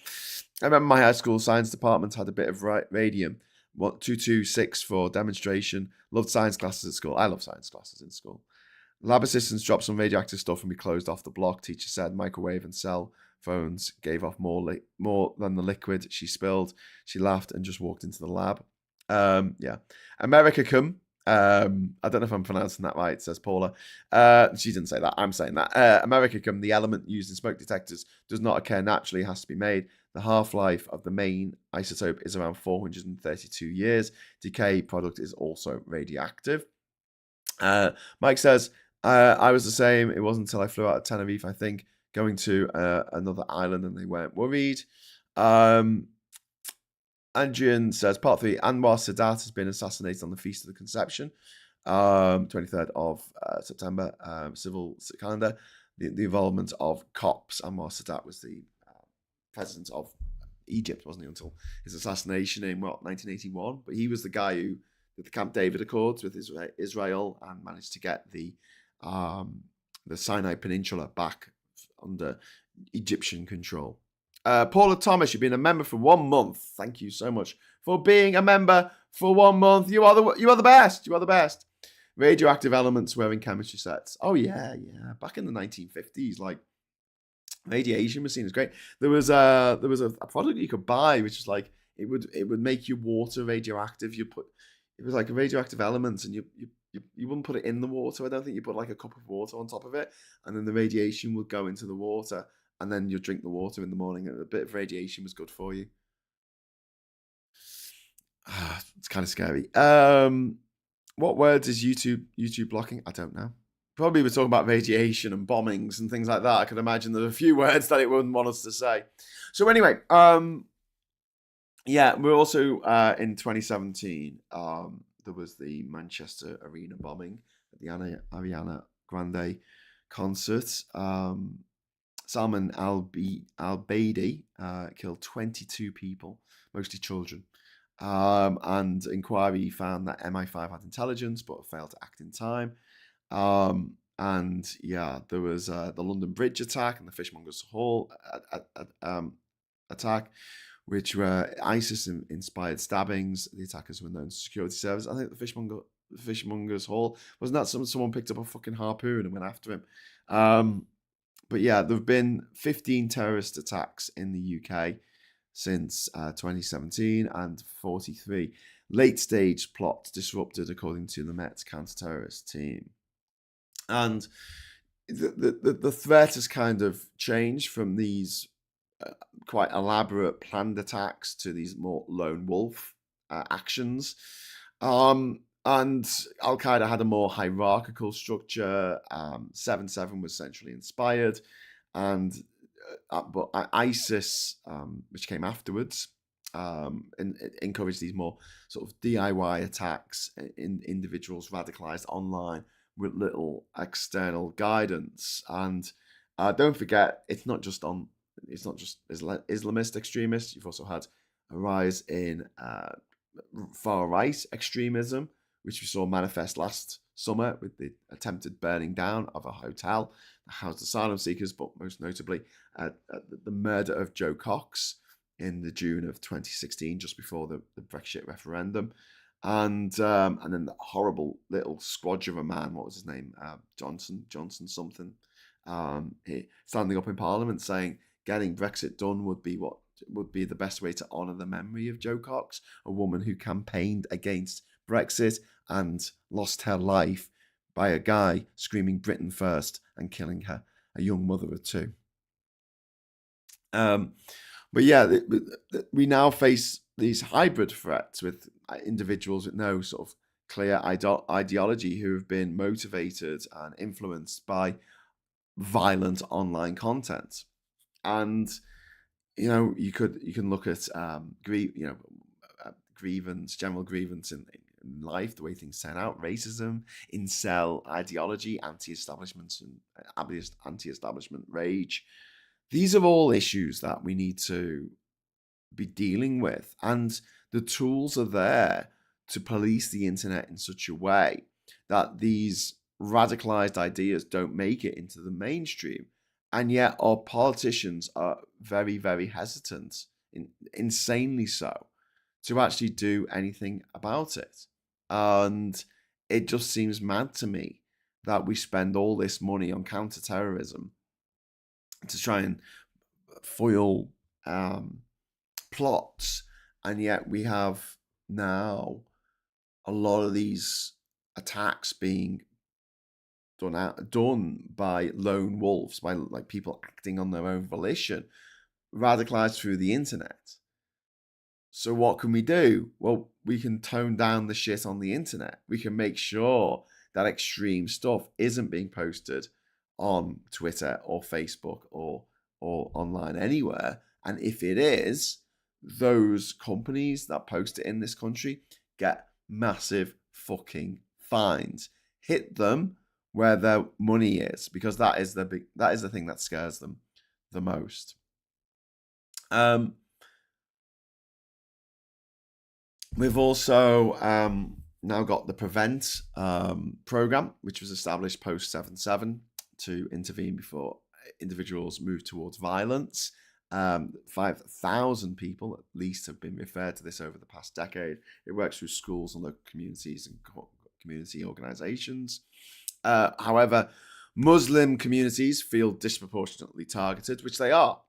I remember my high school science department had a bit of radium. 226 for demonstration. Loved science classes at school. I love science classes in school. Lab assistants dropped some radioactive stuff and we closed off the block. Teacher said microwave and cell phones gave off more than the liquid she spilled. She laughed and just walked into the lab. Yeah. Americacum. I don't know if I'm pronouncing that right, says Paula. She didn't say that. I'm saying that. Americacum, the element used in smoke detectors, does not occur naturally, has to be made. The half-life of the main isotope is around 432 years. Decay product is also radioactive. Mike says, I was the same. It wasn't until I flew out of Tenerife, I think, going to another island, and they weren't worried. Adrian says, part 3, Anwar Sadat has been assassinated on the Feast of the Conception, 23rd of September, civil calendar. The involvement of cops. Anwar Sadat was the president of Egypt, wasn't he, until his assassination in 1981? But he was the guy who did the Camp David Accords with Israel and managed to get the Sinai Peninsula back under Egyptian control. Paula Thomas, you've been a member for 1 month. Thank you so much for being a member for 1 month. You are the best. You are the best. Radioactive elements were in chemistry sets. Oh yeah. Back in the 1950s, like, radiation was seen as great. There was a product you could buy which is like it would make your water radioactive. It was like a radioactive element, and you wouldn't put it in the water. I don't think you put like a cup of water on top of it, and then the radiation would go into the water, and then you drink the water in the morning. A bit of radiation was good for you. It's kind of scary. What words is YouTube blocking? I don't know. Probably we're talking about radiation and bombings and things like that. I could imagine there's a few words that it wouldn't want us to say. So anyway, yeah, we're also in 2017. There was the Manchester Arena bombing at the Ariana Grande concert. Salman al-Baidi killed 22 people, mostly children. And inquiry found that MI5 had intelligence but failed to act in time. And yeah, there was the London Bridge attack and the Fishmongers Hall attack, which were ISIS-inspired stabbings. The attackers were known to security service. I think the Fishmongers Hall, wasn't that someone picked up a fucking harpoon and went after him? But yeah, there have been 15 terrorist attacks in the UK since 2017 and 43 late-stage plots disrupted, according to the Met's counter-terrorist team. And the threat has kind of changed from these quite elaborate planned attacks to these more lone wolf actions. And Al-Qaeda had a more hierarchical structure. 7/7 was centrally inspired, but ISIS, which came afterwards, encouraged these more sort of DIY attacks in individuals radicalized online with little external guidance. And don't forget, it's not just Islamist extremists. You've also had a rise in far right extremism, which we saw manifest last summer with the attempted burning down of a hotel that housed asylum seekers, but most notably the murder of Joe Cox in the June of 2016, just before the Brexit referendum. And then the horrible little squadge of a man, what was his name? Johnson something. Standing up in Parliament saying getting Brexit done would be the best way to honour the memory of Jo Cox, a woman who campaigned against Brexit and lost her life by a guy screaming Britain first and killing her, a young mother of two. But yeah, we now face these hybrid threats with individuals with no sort of clear ideology who have been motivated and influenced by violent online content. And you can look at general grievance in life, the way things turn out, racism, incel ideology, anti-establishment and anti-establishment rage. These are all issues that we need to be dealing with, and the tools are there to police the internet in such a way that these radicalized ideas don't make it into the mainstream. And yet our politicians are very, very hesitant, insanely so, to actually do anything about it. And it just seems mad to me that we spend all this money on counter-terrorism to try and foil plots, and yet we have now a lot of these attacks being done by lone wolves, by like people acting on their own volition, radicalized through the internet. So what can we do? Well, we can tone down the shit on the internet. We can make sure that extreme stuff isn't being posted on Twitter or Facebook or online anywhere. And if it is, those companies that post it in this country get massive fucking fines. Hit them where their money is, because that is the thing that scares them the most. We've also now got the Prevent program, which was established post 7/7 to intervene before individuals move towards violence. 5,000 people at least have been referred to this over the past decade. It works through schools and local communities and community organizations. However, Muslim communities feel disproportionately targeted, which they are.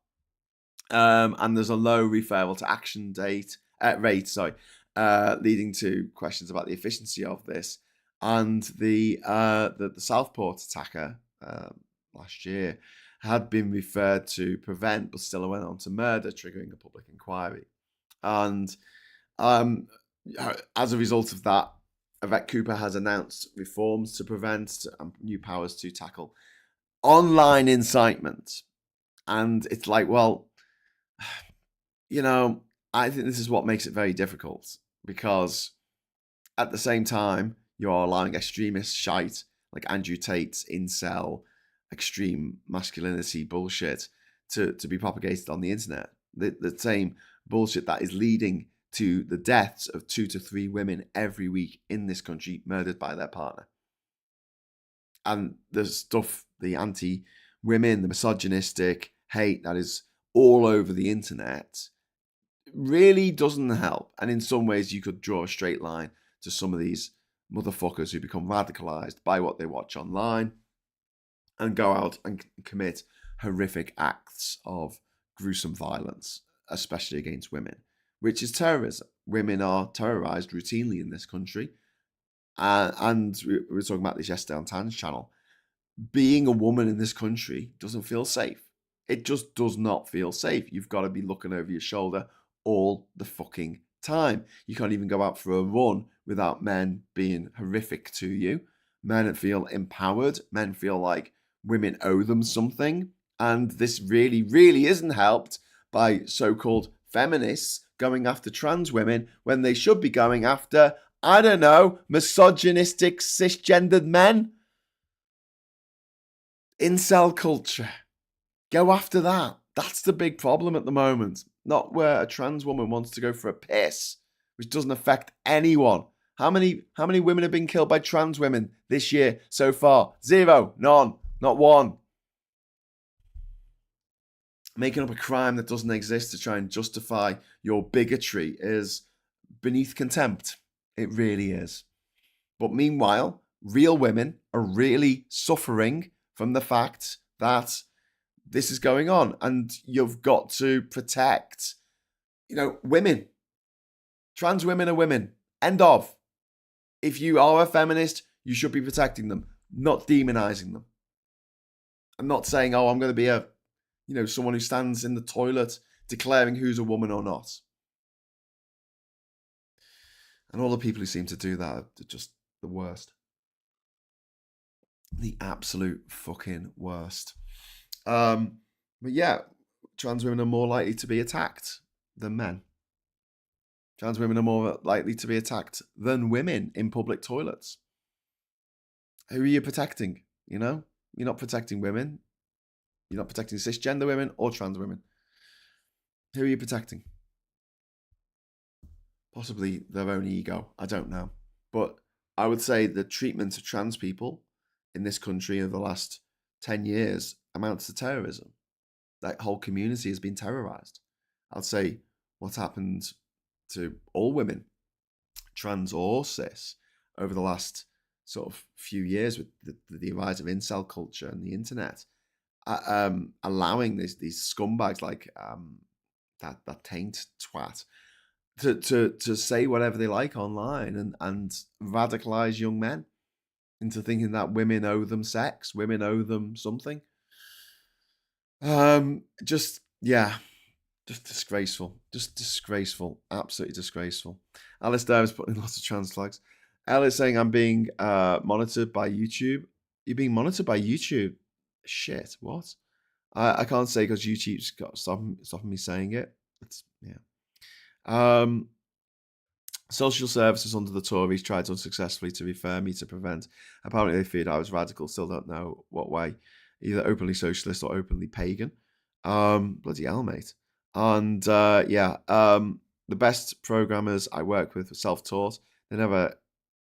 And there's a low referral to action rate, leading to questions about the efficiency of this. And the Southport attacker last year had been referred to prevent, but still went on to murder, triggering a public inquiry. And as a result of that, Yvette Cooper has announced reforms to prevent and new powers to tackle online incitement. And it's like, well, I think this is what makes it very difficult, because at the same time, you're allowing extremist shite like Andrew Tate's incel, extreme masculinity bullshit to be propagated on the internet. The same bullshit that is leading to the deaths of 2 to 3 women every week in this country murdered by their partner. And the stuff, the anti-women, the misogynistic hate that is all over the internet really doesn't help. And in some ways, you could draw a straight line to some of these motherfuckers who become radicalized by what they watch online and go out and commit horrific acts of gruesome violence, especially against women, which is terrorism. Women are terrorized routinely in this country. And we were talking about this yesterday on Tan's channel. Being a woman in this country doesn't feel safe. It just does not feel safe. You've got to be looking over your shoulder all the fucking time. You can't even go out for a run without men being horrific to you. Men feel empowered. Men feel like women owe them something. And this really, really isn't helped by so-called feminists going after trans women when they should be going after, I don't know, misogynistic cisgendered men. Incel culture. Go after that. That's the big problem at the moment. Not where a trans woman wants to go for a piss, which doesn't affect anyone. How many women have been killed by trans women this year so far? 0. None. Not one. Making up a crime that doesn't exist to try and justify your bigotry is beneath contempt. It really is. But meanwhile, real women are really suffering from the fact that this is going on, and you've got to protect, women. Trans women are women. End of. If you are a feminist, you should be protecting them, not demonizing them. I'm not saying, I'm going to be someone who stands in the toilet declaring who's a woman or not. And all the people who seem to do that are just the worst. The absolute fucking worst. But yeah, trans women are more likely to be attacked than men. Trans women are more likely to be attacked than women in public toilets. Who are you protecting? You're not protecting women. You're not protecting cisgender women or trans women. Who are you protecting? Possibly their own ego. I don't know. But I would say the treatment of trans people in this country over the last 10 years amounts to terrorism. That whole community has been terrorized. I'd say what's happened to all women, trans or cis, over the last sort of few years with the rise of incel culture and the internet, allowing these scumbags like that taint twat to say whatever they like online and radicalize young men into thinking that women owe them sex, women owe them something. Just disgraceful. Just disgraceful. Absolutely disgraceful. Alice Davis putting lots of trans flags. Alice saying, I'm being monitored by YouTube. You're being monitored by YouTube? Shit, what? I can't say because YouTube's got stopping me saying it. Social services under the Tories tried unsuccessfully to refer me to prevent. Apparently they feared I was radical. Still don't know what way. Either openly socialist or openly pagan. Bloody hell, mate. And the best programmers I work with were self-taught. They never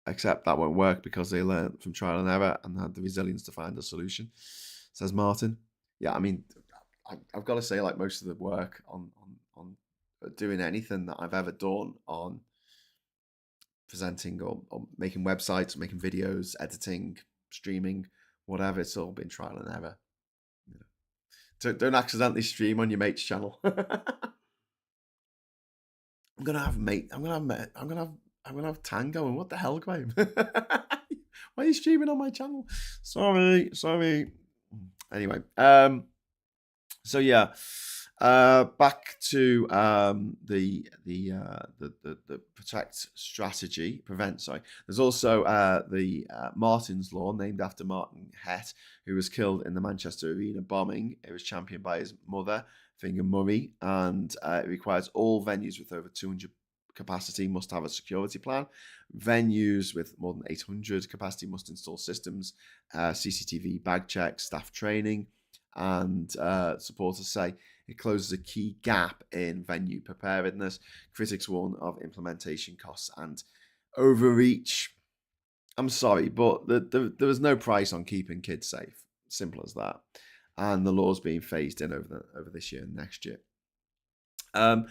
accept that won't work because they learned from trial and error and had the resilience to find a solution, says Martin. Yeah, I mean, I've got to say, like, most of the work on doing anything that I've ever done on presenting or making websites, making videos, editing, streaming, whatever, it's all been trial and error. Don't accidentally stream on your mate's channel. I'm gonna have Tan going. What the hell, Graham? Why are you streaming on my channel? Sorry. Anyway, So yeah, back to the protect strategy, prevent. Sorry, there's also the Martin's Law, named after Martin Hett, who was killed in the Manchester Arena bombing. It was championed by his mother, Finger Murray, and it requires all venues with over 200 capacity must have a security plan. Venues with more than 800 capacity must install systems, CCTV bag checks, staff training, and supporters say it closes a key gap in venue preparedness. Critics warn of implementation costs and overreach. I'm sorry, but there was no price on keeping kids safe. Simple as that. And the law's being phased in over this year and next year. And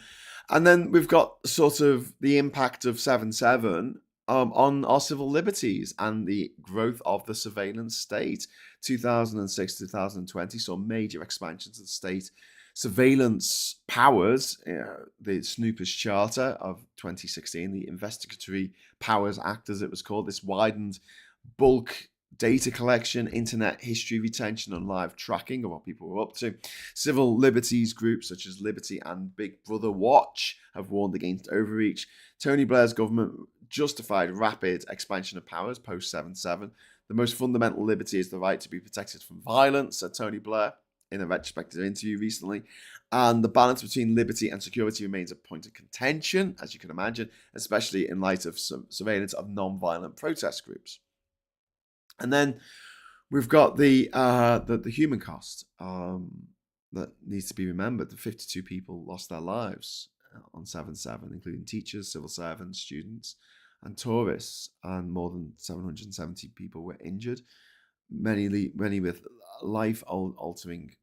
then we've got sort of the impact of 7/7 on our civil liberties and the growth of the surveillance state. 2006 2020 saw major expansions of the state surveillance powers. The Snoopers Charter of 2016, the Investigatory Powers Act, as it was called, this widened bulk data collection, internet history retention, and live tracking of what people were up to. Civil liberties groups such as Liberty and Big Brother Watch have warned against overreach. Tony Blair's government justified rapid expansion of powers post 7/7. The most fundamental liberty is the right to be protected from violence, said Tony Blair in a retrospective interview recently. And the balance between liberty and security remains a point of contention, as you can imagine, especially in light of some surveillance of non-violent protest groups. And then we've got the human cost that needs to be remembered. The 52 people lost their lives on 7/7, including teachers, civil servants, students, and tourists, and more than 770 people were injured, many with life-altering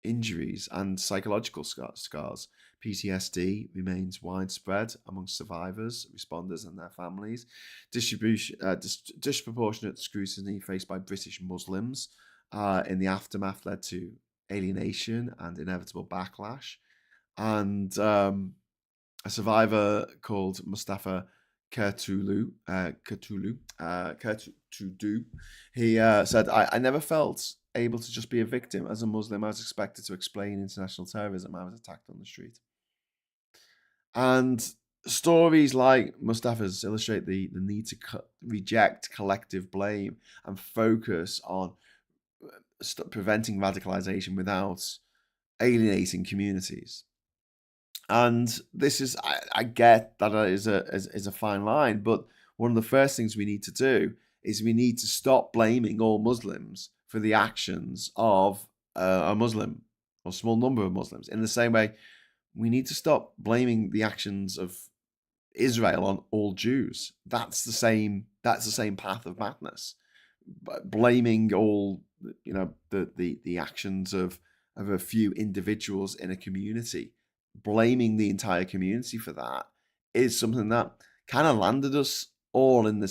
injuries and psychological scars. PTSD remains widespread among survivors, responders, and their families. Disproportionate scrutiny faced by British Muslims in the aftermath led to alienation and inevitable backlash. And a survivor called Mustafa Kurtulu, he said, I never felt able to just be a victim. As a Muslim, I was expected to explain international terrorism. I was attacked on the street. And stories like Mustafa's illustrate the need to reject collective blame and focus on preventing radicalization without alienating communities. And this is, I get that it is a fine line, but one of the first things we need to do is we need to stop blaming all Muslims for the actions of a Muslim or a small number of Muslims. In the same way, we need to stop blaming the actions of Israel on all Jews. That's the same path of madness. Blaming all the actions of a few individuals in a community, blaming the entire community for that, is something that kind of landed us all in the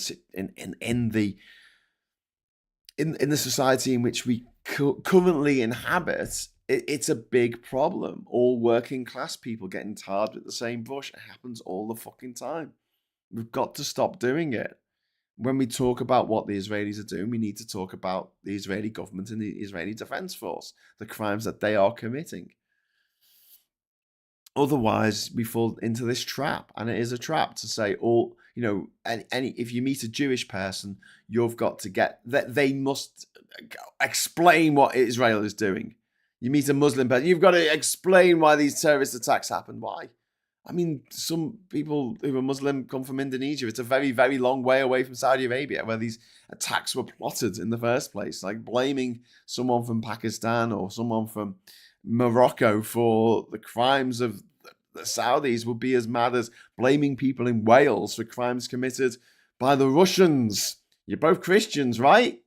society in which we currently inhabit. It's a big problem. All working class people getting tarred with the same brush. It happens all the fucking time. We've got to stop doing it. When we talk about what the Israelis are doing, we need to talk about the Israeli government and the Israeli Defense Force, the crimes that they are committing. Otherwise, we fall into this trap, and it is a trap to say if you meet a Jewish person, you've got to get that they must explain what Israel is doing. You meet a Muslim person, you've got to explain why these terrorist attacks happened. Why? I mean, some people who are Muslim come from Indonesia. It's a very, very long way away from Saudi Arabia, where these attacks were plotted in the first place. Like blaming someone from Pakistan or someone from Morocco for the crimes of the Saudis would be as mad as blaming people in Wales for crimes committed by the Russians. You're both Christians, right?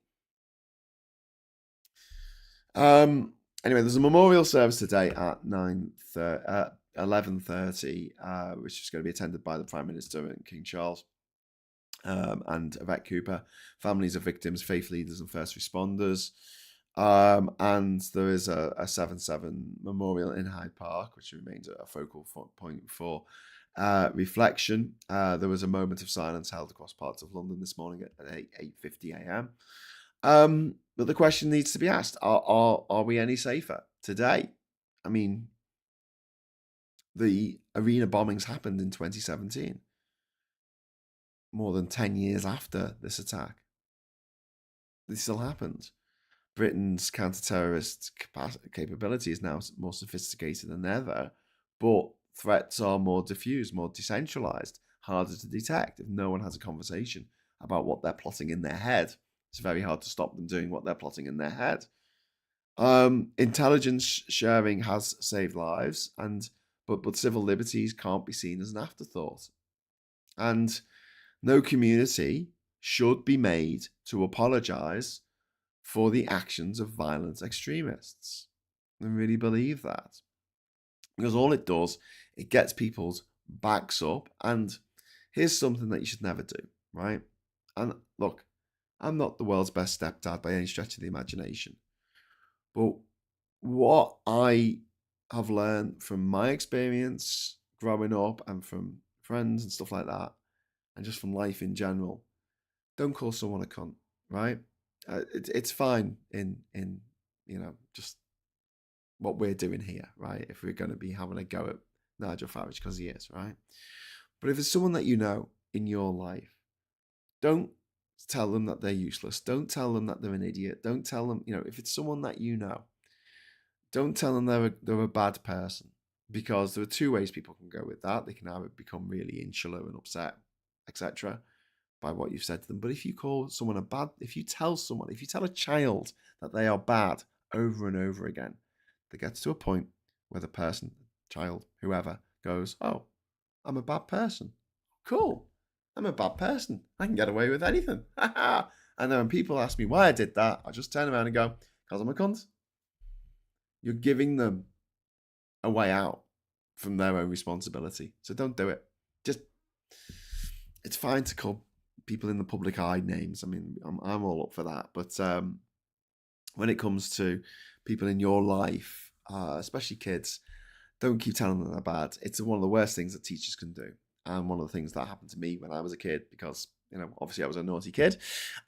Anyway, there's a memorial service today at 11:30, which is going to be attended by the Prime Minister and King Charles and Yvette Cooper, families of victims, faith leaders, and first responders. And there is a 7/7 memorial in Hyde Park, which remains a focal point for reflection. There was a moment of silence held across parts of London this morning at 8:50 a.m. But the question needs to be asked: Are we any safer today? I mean, the arena bombings happened in 2017, more than 10 years after this attack. This still happened. Britain's counter-terrorist capability is now more sophisticated than ever, but threats are more diffused, more decentralized, harder to detect. If no one has a conversation about what they're plotting in their head, it's very hard to stop them doing what they're plotting in their head. Intelligence sharing has saved lives, but civil liberties can't be seen as an afterthought. And no community should be made to apologize for the actions of violent extremists. I really believe that. Because all it does, it gets people's backs up. And here's something that you should never do, right? And look, I'm not the world's best stepdad by any stretch of the imagination. But what I have learned from my experience growing up and from friends and stuff like that, and just from life in general, don't call someone a cunt, right? It's fine in just what we're doing here, right? If we're going to be having a go at Nigel Farage because he is, right? But if it's someone that you know in your life, don't tell them that they're useless. Don't tell them that they're an idiot. Don't tell them, if it's someone that you know, don't tell them they're a bad person, because there are two ways people can go with that. They can either become really insular and upset, etc., by what you've said to them. But if you call someone if you tell a child that they are bad over and over again, there gets to a point where the person, child, whoever, goes, oh, I'm a bad person. Cool. I'm a bad person. I can get away with anything. And then when people ask me why I did that, I just turn around and go, because I'm a cunt. You're giving them a way out from their own responsibility. So don't do it. It's fine to call people in the public eye names. I mean, I'm all up for that. But when it comes to people in your life, especially kids, don't keep telling them they're bad. It's one of the worst things that teachers can do. And one of the things that happened to me when I was a kid, because, obviously I was a naughty kid,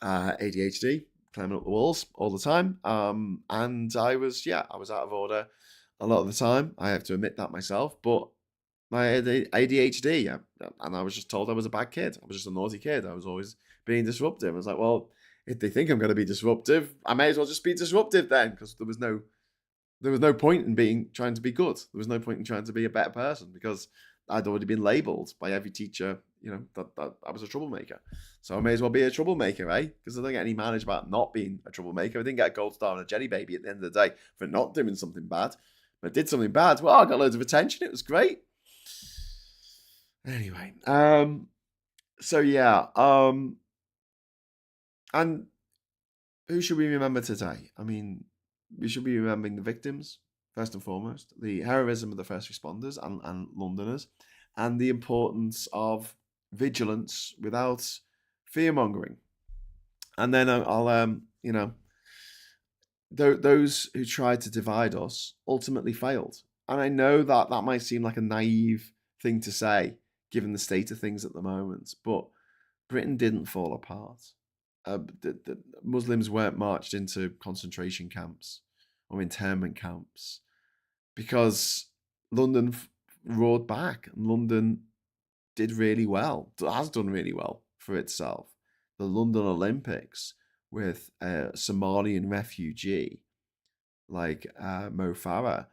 ADHD, climbing up the walls all the time. And I was out of order a lot of the time. I have to admit that myself. But my ADHD, and I was just told I was a bad kid. I was just a naughty kid. I was always being disruptive. I was like, well, if they think I'm going to be disruptive, I may as well just be disruptive then, because there was no point in trying to be good. There was no point in trying to be a better person, because I'd already been labelled by every teacher, that I was a troublemaker. So I may as well be a troublemaker, eh? Because I don't get any mileage about not being a troublemaker. I didn't get a gold star and a jelly baby at the end of the day for not doing something bad. But I did something bad. Well, I got loads of attention. It was great. Anyway, so yeah, and who should we remember today? I mean, we should be remembering the victims, first and foremost, the heroism of the first responders and Londoners, and the importance of vigilance without fear-mongering. And then those who tried to divide us ultimately failed. And I know that might seem like a naive thing to say, given the state of things at the moment, but Britain didn't fall apart. The Muslims weren't marched into concentration camps or internment camps, because London roared back, and London did really well, has done really well for itself. The London Olympics, with a Somalian refugee like Mo Farah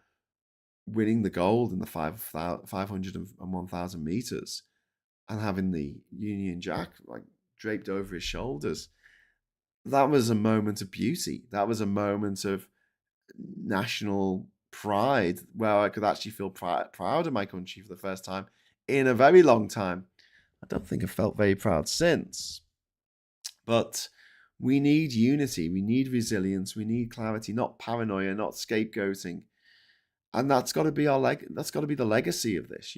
winning the gold in the 500 and 1,000 meters, and having the Union Jack like draped over his shoulders. That was a moment of beauty. That was a moment of national pride, where I could actually feel proud of my country for the first time in a very long time. I don't think I've felt very proud since. But we need unity, we need resilience, we need clarity, not paranoia, not scapegoating. And that's got to be that's got to be the legacy of this,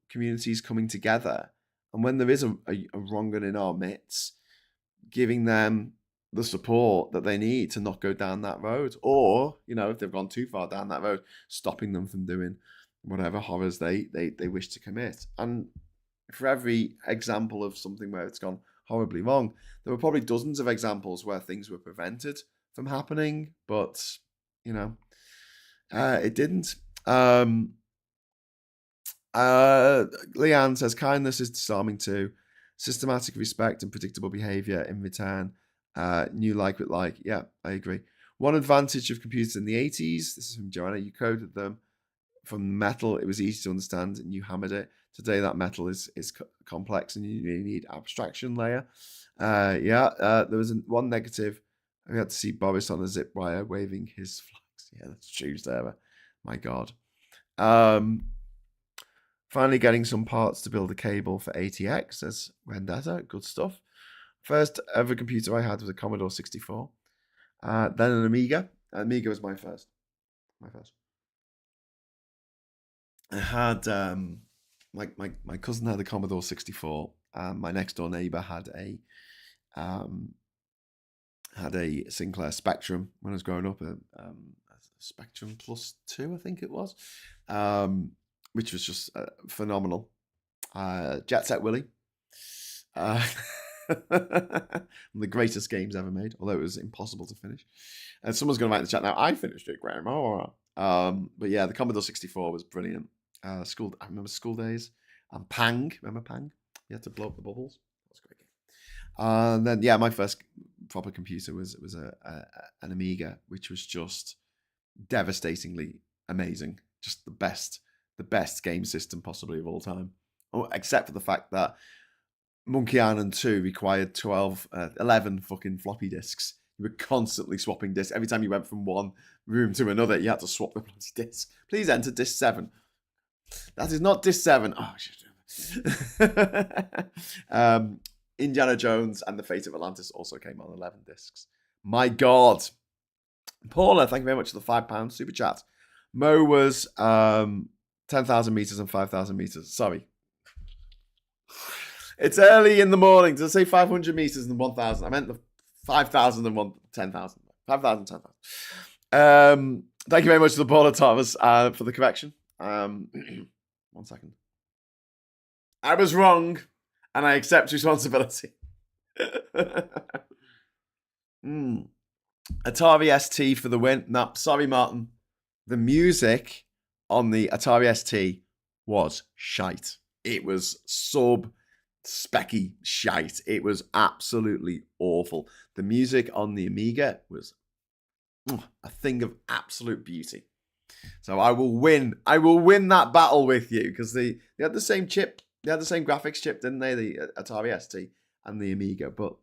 communities coming together. And when there is a wrong in our midst, giving them the support that they need to not go down that road. Or, if they've gone too far down that road, stopping them from doing whatever horrors they wish to commit. And for every example of something where it's gone horribly wrong, there were probably dozens of examples where things were prevented from happening, but, it didn't. Um, Leanne says, kindness is disarming too. Systematic respect and predictable behavior in return. New like with like. Yeah, I agree. One advantage of computers in the 80s, this is from Joanna, you coded them from metal. It was easy to understand and you hammered it. Today that metal is complex and you really need abstraction layer. There was one negative. We had to see Boris on a zip wire waving his flags. Yeah, that's true, Sarah. My God. Finally getting some parts to build a cable for ATX, says Vendetta. Good stuff. First ever computer I had was a Commodore 64. Then an Amiga. Amiga was my first. I had my cousin had a Commodore 64. My next door neighbor had a Sinclair Spectrum when I was growing up. A Spectrum Plus 2, I think it was, which was just phenomenal. Jet Set Willy. One of the greatest games ever made, although it was impossible to finish. And someone's going to write in the chat now, I finished it, Graham. But yeah, the Commodore 64 was brilliant. I remember school days. And Pang. Remember Pang? You had to blow up the bubbles. That was a great game. And then, yeah, my first proper computer was an Amiga, which was just devastatingly amazing. Just the best game system possibly of all time. Except for the fact that Monkey Island 2 required 11 fucking floppy disks. You were constantly swapping disks. Every time you went from one room to another, you had to swap the bloody disks. Please enter disc 7. That is not disc 7. Oh, Indiana Jones and the Fate of Atlantis also came on 11 discs. My God. Paula, thank you very much for the £5 super chat. Mo was 10,000 meters and 5,000 meters. Sorry. It's early in the morning. Did I say 500 meters and 1,000? I meant the 5,000 and 10,000. 5,000, 10,000. Thank you very much to the Paula Thomas for the correction. 1 second. I was wrong, and I accept responsibility. Atari ST for the win. No, sorry, Martin. The music on the Atari ST was shite. It was sub-specky shite. It was absolutely awful. The music on the Amiga was a thing of absolute beauty. So I will win that battle with you, because they had the same chip. They had the same graphics chip, didn't they? The Atari ST and the Amiga. But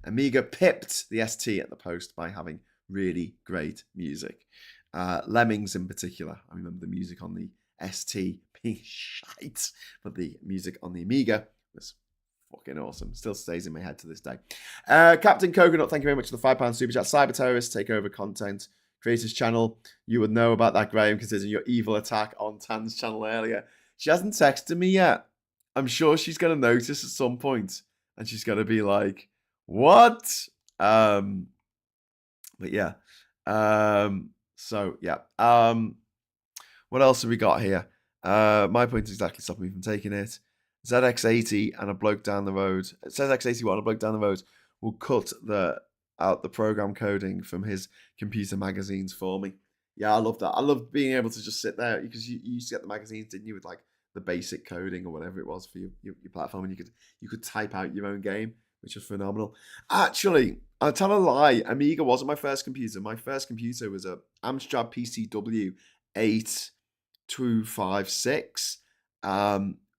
Amiga pipped the ST at the post by having really great music. Lemmings in particular. I remember the music on the ST being shite, but the music on the Amiga was fucking awesome. Still stays in my head to this day. Captain Coconut, thank you very much for the £5 super chat. Cyber terrorists take over content creators channel. You would know about that, Graham, considering your evil attack on Tan's channel earlier. She hasn't texted me yet. I'm sure she's going to notice at some point, and she's going to be like, what? But yeah. So yeah. What else have we got here? My point is exactly stopping me from taking it. ZX80 and a bloke down the road. ZX81 and a bloke down the road will cut out the program coding from his computer magazines for me. Yeah, I love that. I love being able to just sit there, because you used to get the magazines, didn't you, with like the basic coding or whatever it was for your platform, and you could type out your own game, which was phenomenal. Actually, I'll tell a lie. Amiga wasn't my first computer. My first computer was a Amstrad PCW 8256,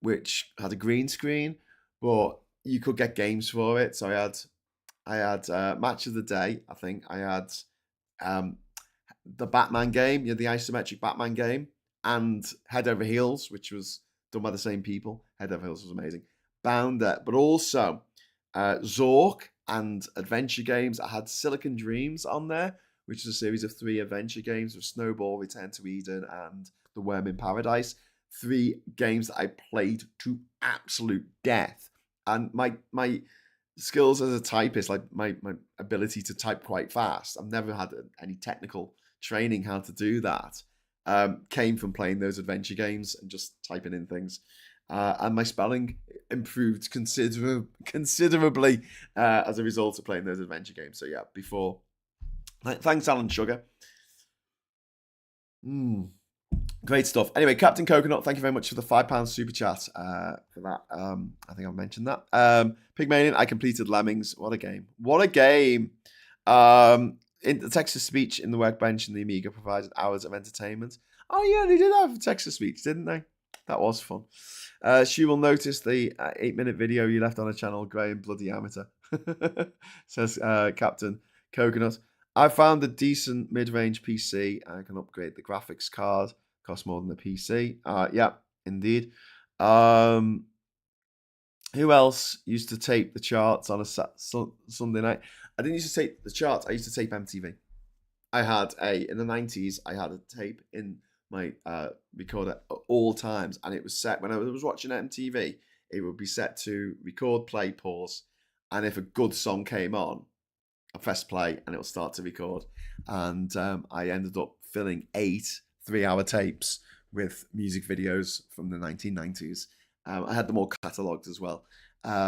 which had a green screen, but you could get games for it. So I had Match of the Day. I think I had the Batman game, the isometric Batman game, and Head Over Heels, which was done by the same people. Head Over Heels was amazing. Bounder, but also Zork and adventure games. I had Silicon Dreams on there, which is a series of 3 adventure games with Snowball, Return to Eden, and The Worm in Paradise. 3 games that I played to absolute death. And my skills as a typist, like my ability to type quite fast, I've never had any technical training how to do that, came from playing those adventure games and just typing in things. And my spelling improved considerably as a result of playing those adventure games. So yeah, thanks Alan Sugar. Great stuff. Anyway, Captain Coconut, thank you very much for the £5 super chat for that. I think I've mentioned that. Pygmalion, I completed Lemmings. What a game. What a game. In the text-to speech in the workbench and the Amiga provided hours of entertainment. Oh, yeah, they did have text-to speech, didn't they? That was fun. She will notice the 8-minute video you left on her channel, Graham Bloody Amateur. Says Captain Coconut. I found a decent mid-range PC. I can upgrade the graphics card. Costs more than the PC. Yeah, indeed. Who else used to tape the charts on a Sunday night? I didn't used to tape the charts. I used to tape MTV. In the 90s, I had a tape in my recorder at all times, and it was set when I was watching MTV. It would be set to record, play, pause, and if a good song came on, I press play and it'll start to record. And I ended up filling 8 3-hour tapes with music videos from the 1990s. I had them all catalogued as well.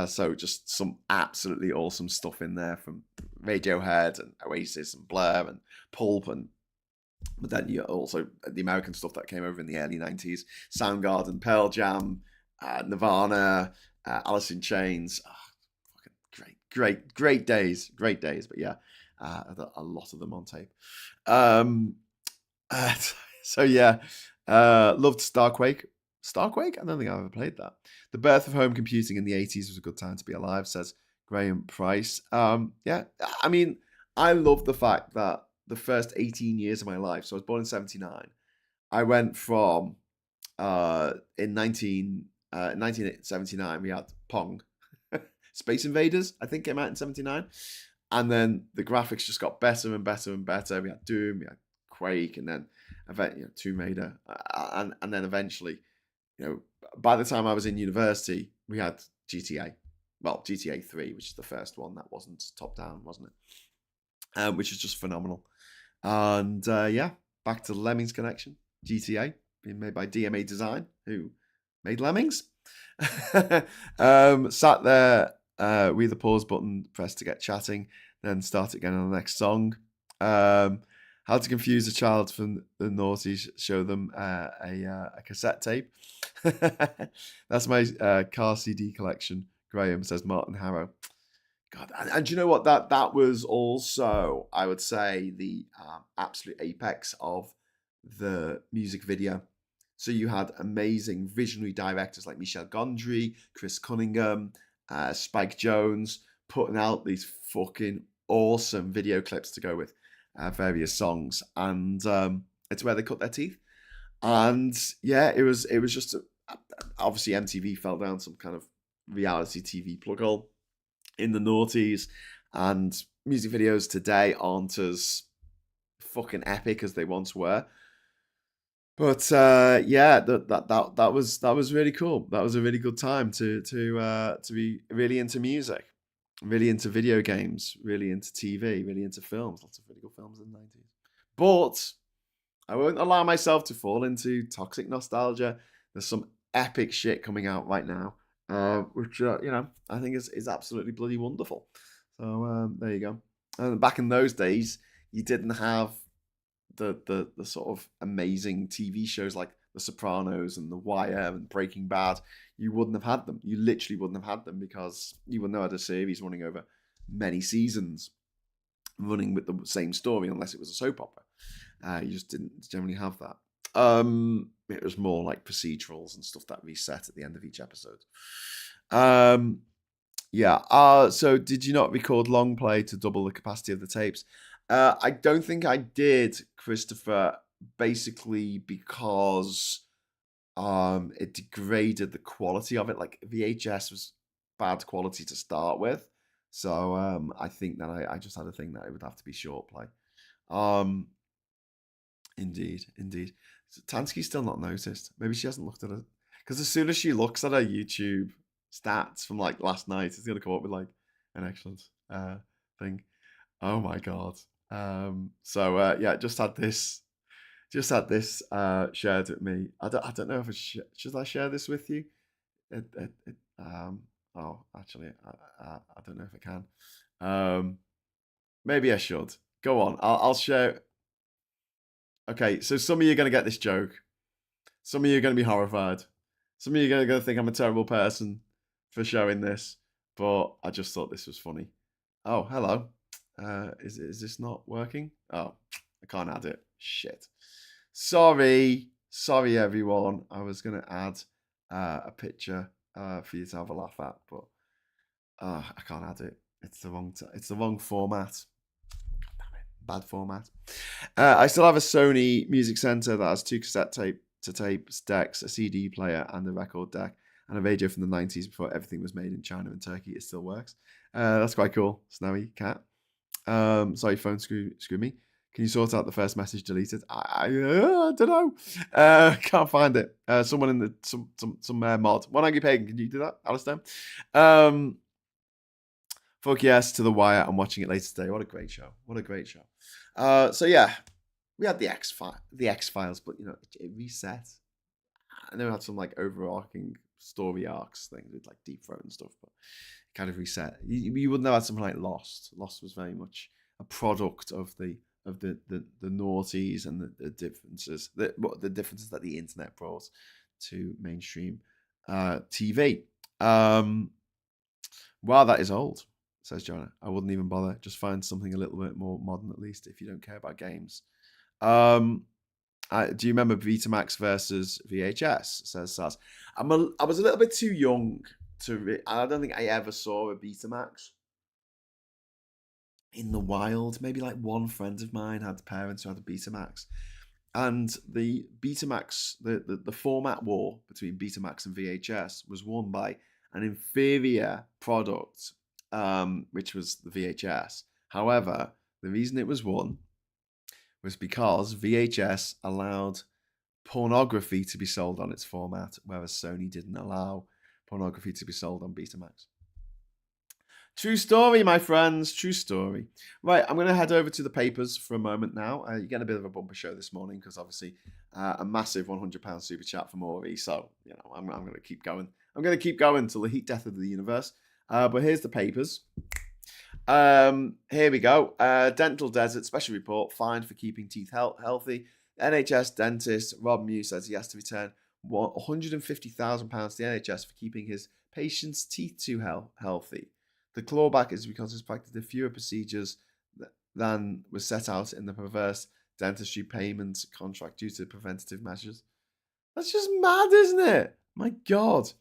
So just some absolutely awesome stuff in there from Radiohead and Oasis and Blur and Pulp, and but then you also the American stuff that came over in the early 90s: Soundgarden, Pearl Jam, Nirvana, Alice in Chains. Great days. But yeah, a lot of them on tape. So yeah, loved Starquake. Starquake? I don't think I've ever played that. The birth of home computing in the 80s was a good time to be alive, says Graham Price. Yeah, I mean, I love the fact that the first 18 years of my life, so I was born in 79, I went from, in 1979, we had Pong. Space Invaders, I think, came out in 79. And then the graphics just got better and better and better. We had Doom, we had Quake, and then Tomb Raider. And then eventually, by the time I was in university, we had GTA. Well, GTA 3, which is the first one that wasn't top down, wasn't it? Which is just phenomenal. And yeah, back to the Lemmings connection. GTA, being made by DMA Design, who made Lemmings. Sat there with the pause button pressed to get chatting, then start again on the next song. How to confuse a child from the noughties, show them a cassette tape. That's my car CD collection, Graham, says Martin Harrow. God, and you know what? That was also, I would say, the absolute apex of the music video. So you had amazing visionary directors like Michel Gondry, Chris Cunningham, Spike Jonze, putting out these fucking awesome video clips to go with various songs, and it's where they cut their teeth. And yeah, it was just obviously MTV fell down some kind of reality TV plug hole in the noughties, and music videos today aren't as fucking epic as they once were. But yeah, that was really cool. That was a really good time to be really into music, really into video games, really into TV, really into films. Lots of really good films in the 90s. But I won't allow myself to fall into toxic nostalgia. There's some epic shit coming out right now, which I think is absolutely bloody wonderful. So there you go. And back in those days, you didn't have the sort of amazing TV shows like The Sopranos and The Wire and Breaking Bad. You wouldn't have had them. You literally wouldn't have had them because you wouldn't have had a series running over many seasons, running with the same story unless it was a soap opera. You just didn't generally have that. It was more like procedurals and stuff that reset at the end of each episode. Yeah. So did you not record long play to double the capacity of the tapes? I don't think I did, Christopher, basically because it degraded the quality of it. Like VHS was bad quality to start with. So I think that I just had a thing that it would have to be short play. Indeed. So Tansky's still not noticed. Maybe she hasn't looked at it. Because as soon as she looks at her YouTube stats from like last night, it's going to come up with like an excellent thing. Oh my god. So yeah, just had this shared with me. I don't know if should I share this with you? Oh, actually, I don't know if I can. Maybe I should. Go on. I'll share. Okay, so some of you are gonna get this joke. Some of you are going to be horrified. Some of you are going to think I'm a terrible person for showing this, but I just thought this was funny. Oh, hello. Is this not working? Oh, I can't add it. Shit. Sorry, everyone. I was going to add a picture for you to have a laugh at, but I can't add it. It's the wrong format. Bad format. I still have a Sony Music Center that has 2 cassette tapes, decks, a CD player, and a record deck, and a radio from the 90s before everything was made in China and Turkey. It still works. That's quite cool. Snowy cat. Sorry, phone screw me. Can you sort out the first message deleted? I don't know. Can't find it. Someone in the some mod. One Angry Pagan. Can you do that, Alistair? Fuck yes to The Wire. I'm watching it later today. What a great show. What a great show. So yeah, we had the X Files, but you know, it reset. I know it had some like overarching story arcs things with like Deep Throat and stuff, but it kind of reset. You wouldn't have had something like Lost. Lost was very much a product of the noughties and the differences, the differences that the internet brought to mainstream TV. Wow, that is old, says Jonah. I wouldn't even bother. Just find something a little bit more modern, at least, if you don't care about games. Do you remember Betamax versus VHS? Says Saz. I was a little bit too young to. I don't think I ever saw a Betamax in the wild. Maybe like one friend of mine had parents who had a Betamax, and the Betamax, the format war between Betamax and VHS was won by an inferior product, which was the VHS. However, the reason it was won was because VHS allowed pornography to be sold on its format, whereas Sony didn't allow pornography to be sold on Betamax. True story, my friends. True story. Right, I'm going to head over to the papers for a moment now. You're getting a bit of a bumper show this morning because obviously a massive £100 super chat from Ori. So, you know, I'm going to keep going. I'm going to keep going till the heat death of the universe. But here's the papers. Here we go. Dental Desert special report fined for keeping teeth healthy. NHS dentist Rob Mew says he has to return £150,000 to the NHS for keeping his patients' teeth too healthy. The clawback is because his practice did fewer procedures than was set out in the perverse dentistry payment contract due to preventative measures. That's just mad, isn't it? My God.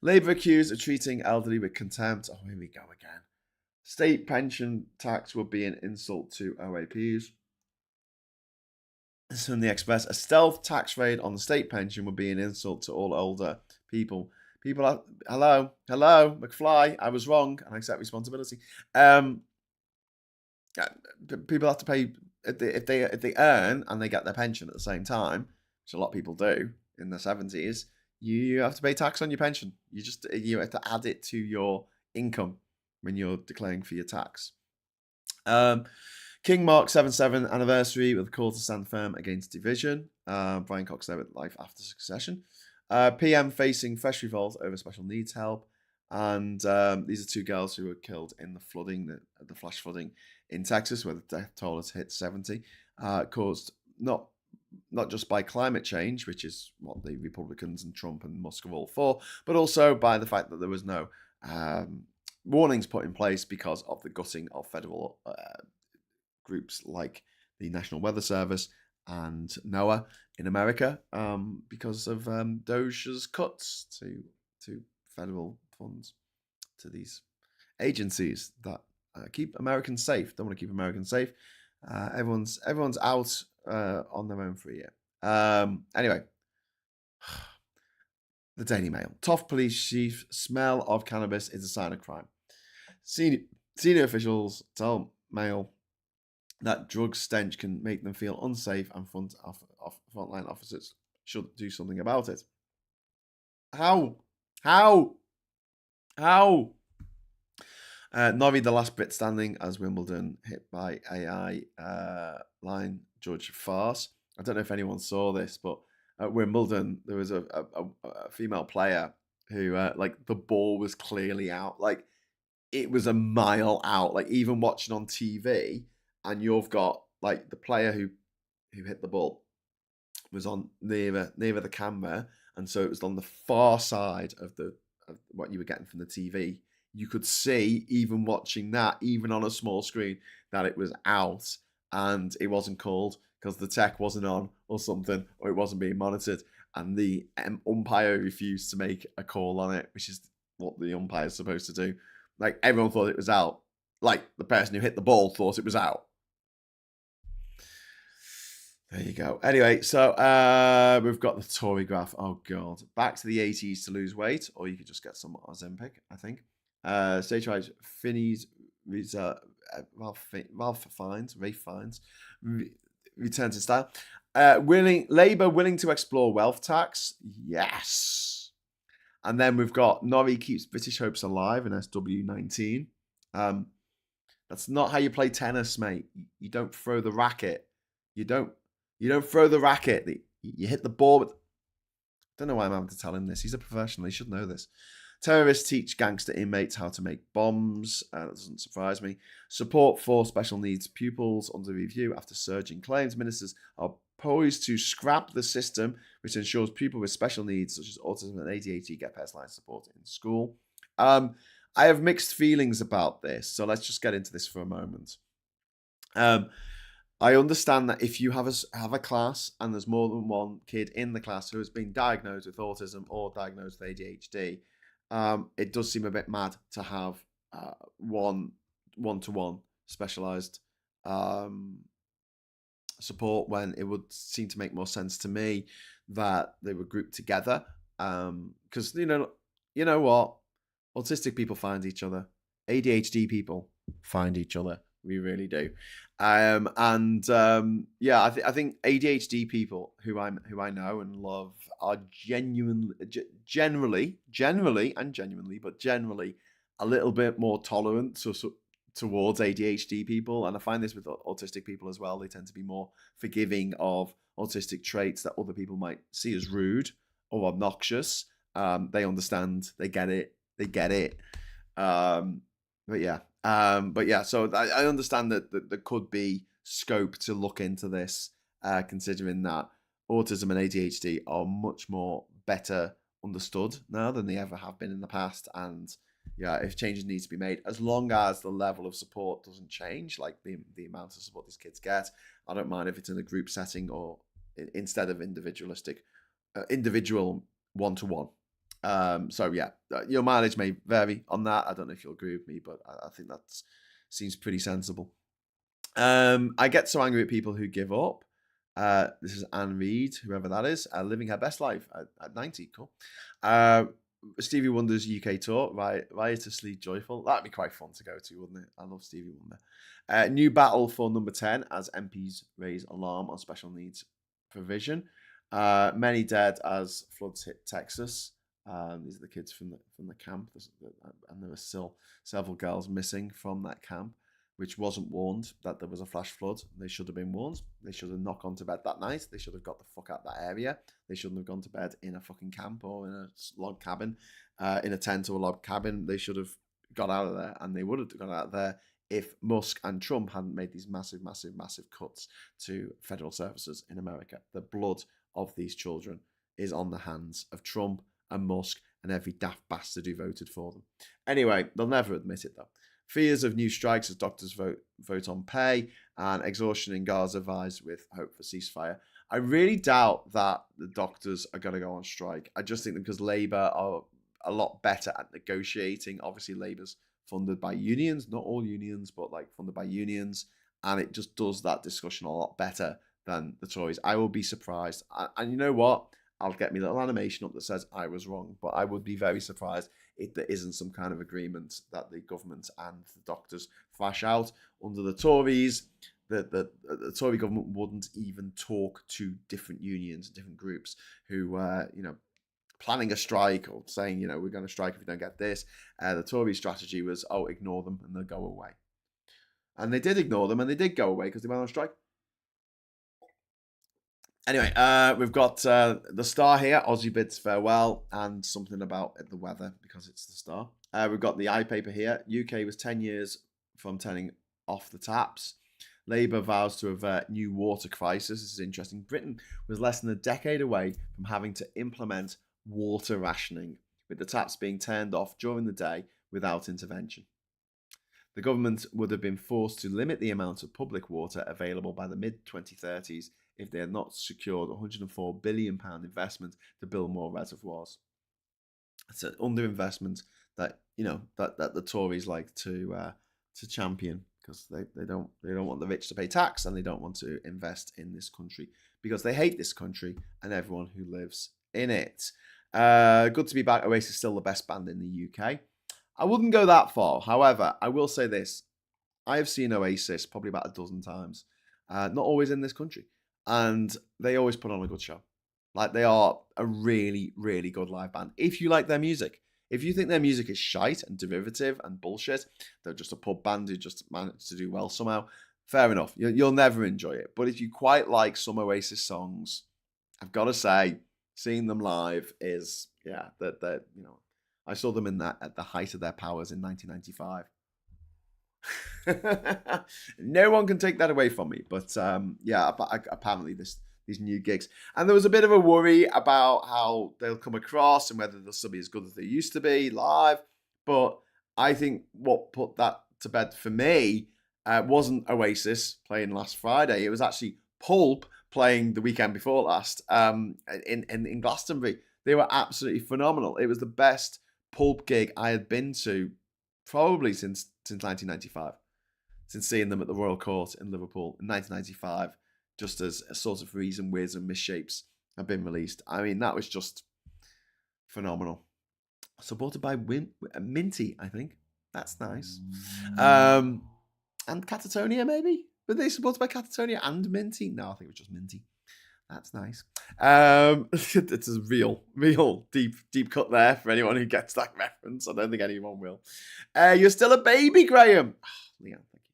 Labour accused of treating elderly with contempt. Oh, here we go again. State pension tax would be an insult to OAPs. This is from the Express. A stealth tax raid on the state pension would be an insult to all older people. People are, hello, McFly. I was wrong, and I accept responsibility. People have to pay if they earn and they get their pension at the same time, which a lot of people do in the 70s. You have to pay tax on your pension. You have to add it to your income when you're declaring for your tax. King Mark 77 anniversary with a call to stand firm against division. Brian Cox there with Life After Succession. PM facing fresh revolt over special needs help. And these are 2 girls who were killed in the flooding, the flash flooding in Texas, where the death toll has hit 70, caused not just by climate change, which is what the Republicans and Trump and Musk are all for, but also by the fact that there was no warnings put in place because of the gutting of federal groups like the National Weather Service and NOAA in America, because of Doge's cuts to federal funds to these agencies that keep Americans safe. Don't want to keep Americans safe. Everyone's out on their own for a year. Anyway, the Daily Mail. Tough police chief. Smell of cannabis is a sign of crime. Senior officials tell Mail that drug stench can make them feel unsafe, and frontline officers should do something about it. How? Norrie, the last bit standing as Wimbledon hit by AI line judge farce. I don't know if anyone saw this, but at Wimbledon there was a female player who like the ball was clearly out, like it was a mile out. Like even watching on TV, and you've got like the player who hit the ball was on nearer the camera, and so it was on the far side of what you were getting from the TV. You could see, even watching that, even on a small screen, that it was out, and it wasn't called because the tech wasn't on or something, or it wasn't being monitored, and the umpire refused to make a call on it, which is what the umpire is supposed to do. Like, everyone thought it was out. Like, the person who hit the ball thought it was out. There you go. Anyway, so we've got the Tory graph. Oh, God. Back to the 80s to lose weight, or you could just get some Ozempic, I think. Stage right, Finney's Ralph Fiennes, return to style. Labour willing to explore wealth tax. Yes. And then we've got Norrie keeps British hopes alive in SW19. That's not how you play tennis, mate. You don't throw the racket. You don't throw the racket. You hit the ball with... Don't know why I'm having to tell him this. He's a professional. He should know this. Terrorists teach gangster inmates how to make bombs. That doesn't surprise me. Support for special needs pupils under review after surging claims. Ministers are poised to scrap the system which ensures people with special needs such as autism and ADHD get personalized support in school. I have mixed feelings about this, so let's just get into this for a moment. I understand that if you have a class and there's more than one kid in the class who has been diagnosed with autism or diagnosed with ADHD, it does seem a bit mad to have one-to-one specialized support, when it would seem to make more sense to me that they were grouped together. Because you know what, autistic people find each other, ADHD people find each other. We really do. Yeah, I think ADHD people who I know and love are generally a little bit more tolerant towards ADHD people. And I find this with autistic people as well. They tend to be more forgiving of autistic traits that other people might see as rude or obnoxious. They understand, they get it. But yeah, so I understand that there could be scope to look into this, considering that autism and ADHD are much more better understood now than they ever have been in the past. And yeah, if changes need to be made, as long as the level of support doesn't change, like the amount of support these kids get, I don't mind if it's in a group setting or instead of individual one-to-one. So yeah, your mileage may vary on that. I don't know if you'll agree with me, but I think that seems pretty sensible. I get so angry at people who give up. This is Anne Reed, whoever that is, living her best life at 90. Cool. Stevie Wonder's UK tour, riotously joyful. That'd be quite fun to go to, wouldn't it? I love Stevie Wonder. New battle for number 10 as MPs raise alarm on special needs provision. Many dead as floods hit Texas. These are the kids from the camp, and there are still several girls missing from that camp, which wasn't warned that there was a flash flood. They should have been warned. They should have not gone to bed that night. They should have got the fuck out of that area. They shouldn't have gone to bed in a fucking camp or in a log cabin, in a tent or a log cabin. They should have got out of there, and they would have got out of there if Musk and Trump hadn't made these massive cuts to federal services in America. The blood of these children is on the hands of Trump and Musk and every daft bastard who voted for them. Anyway, they'll never admit it though. Fears of new strikes as doctors vote on pay, and exhaustion in Gaza vies with hope for ceasefire. I really doubt that the doctors are going to go on strike. I just think that because Labour are a lot better at negotiating. Obviously, Labour's funded by unions, not all unions, but like funded by unions, and it just does that discussion a lot better than the Tories. I will be surprised. And you know what? I'll get me a little animation up that says I was wrong, but I would be very surprised if there isn't some kind of agreement that the government and the doctors thrash out. Under the Tories, the Tory government wouldn't even talk to different unions, different groups who were, planning a strike or saying, we're going to strike if we don't get this. The Tory strategy was, ignore them and they'll go away. And they did ignore them and they did go away because they went on strike. Anyway, we've got the Star here, Aussie bids farewell, and something about the weather because it's the Star. We've got the iPaper here. UK was 10 years from turning off the taps. Labour vows to avert new water crisis. This is interesting. Britain was less than a decade away from having to implement water rationing, with the taps being turned off during the day without intervention. The government would have been forced to limit the amount of public water available by the mid-2030s if they had not secured £104 billion investment to build more reservoirs. It's an underinvestment that that the Tories like to champion, because they don't want the rich to pay tax, and they don't want to invest in this country because they hate this country and everyone who lives in it. Good to be back. Oasis is still the best band in the UK. I wouldn't go that far. However, I will say this. I have seen Oasis probably about a dozen times. Not always in this country. And they always put on a good show. Like, they are a really, really good live band. If you like their music. If you think their music is shite and derivative and bullshit, they're just a pub band who just managed to do well somehow, fair enough. You'll never enjoy it. But if you quite like some Oasis songs, I've got to say, seeing them live is, I saw them at the height of their powers in 1995. No one can take that away from me. But apparently these new gigs. And there was a bit of a worry about how they'll come across and whether they'll still be as good as they used to be live. But I think what put that to bed for me wasn't Oasis playing last Friday. It was actually Pulp playing the weekend before last in Glastonbury. They were absolutely phenomenal. It was the best Pulp gig I had been to probably since 1995, since seeing them at the Royal Court in Liverpool in 1995, just as a sort of reason Weirds and Misshapes have been released. I mean, that was just phenomenal. Supported by Minty, I think. That's nice. And Catatonia, maybe? Were they supported by Catatonia and Minty? No, I think it was just Minty. That's nice. It's a real deep cut there for anyone who gets that reference. I don't think anyone will. You're still a baby, Graham. Leon, thank you.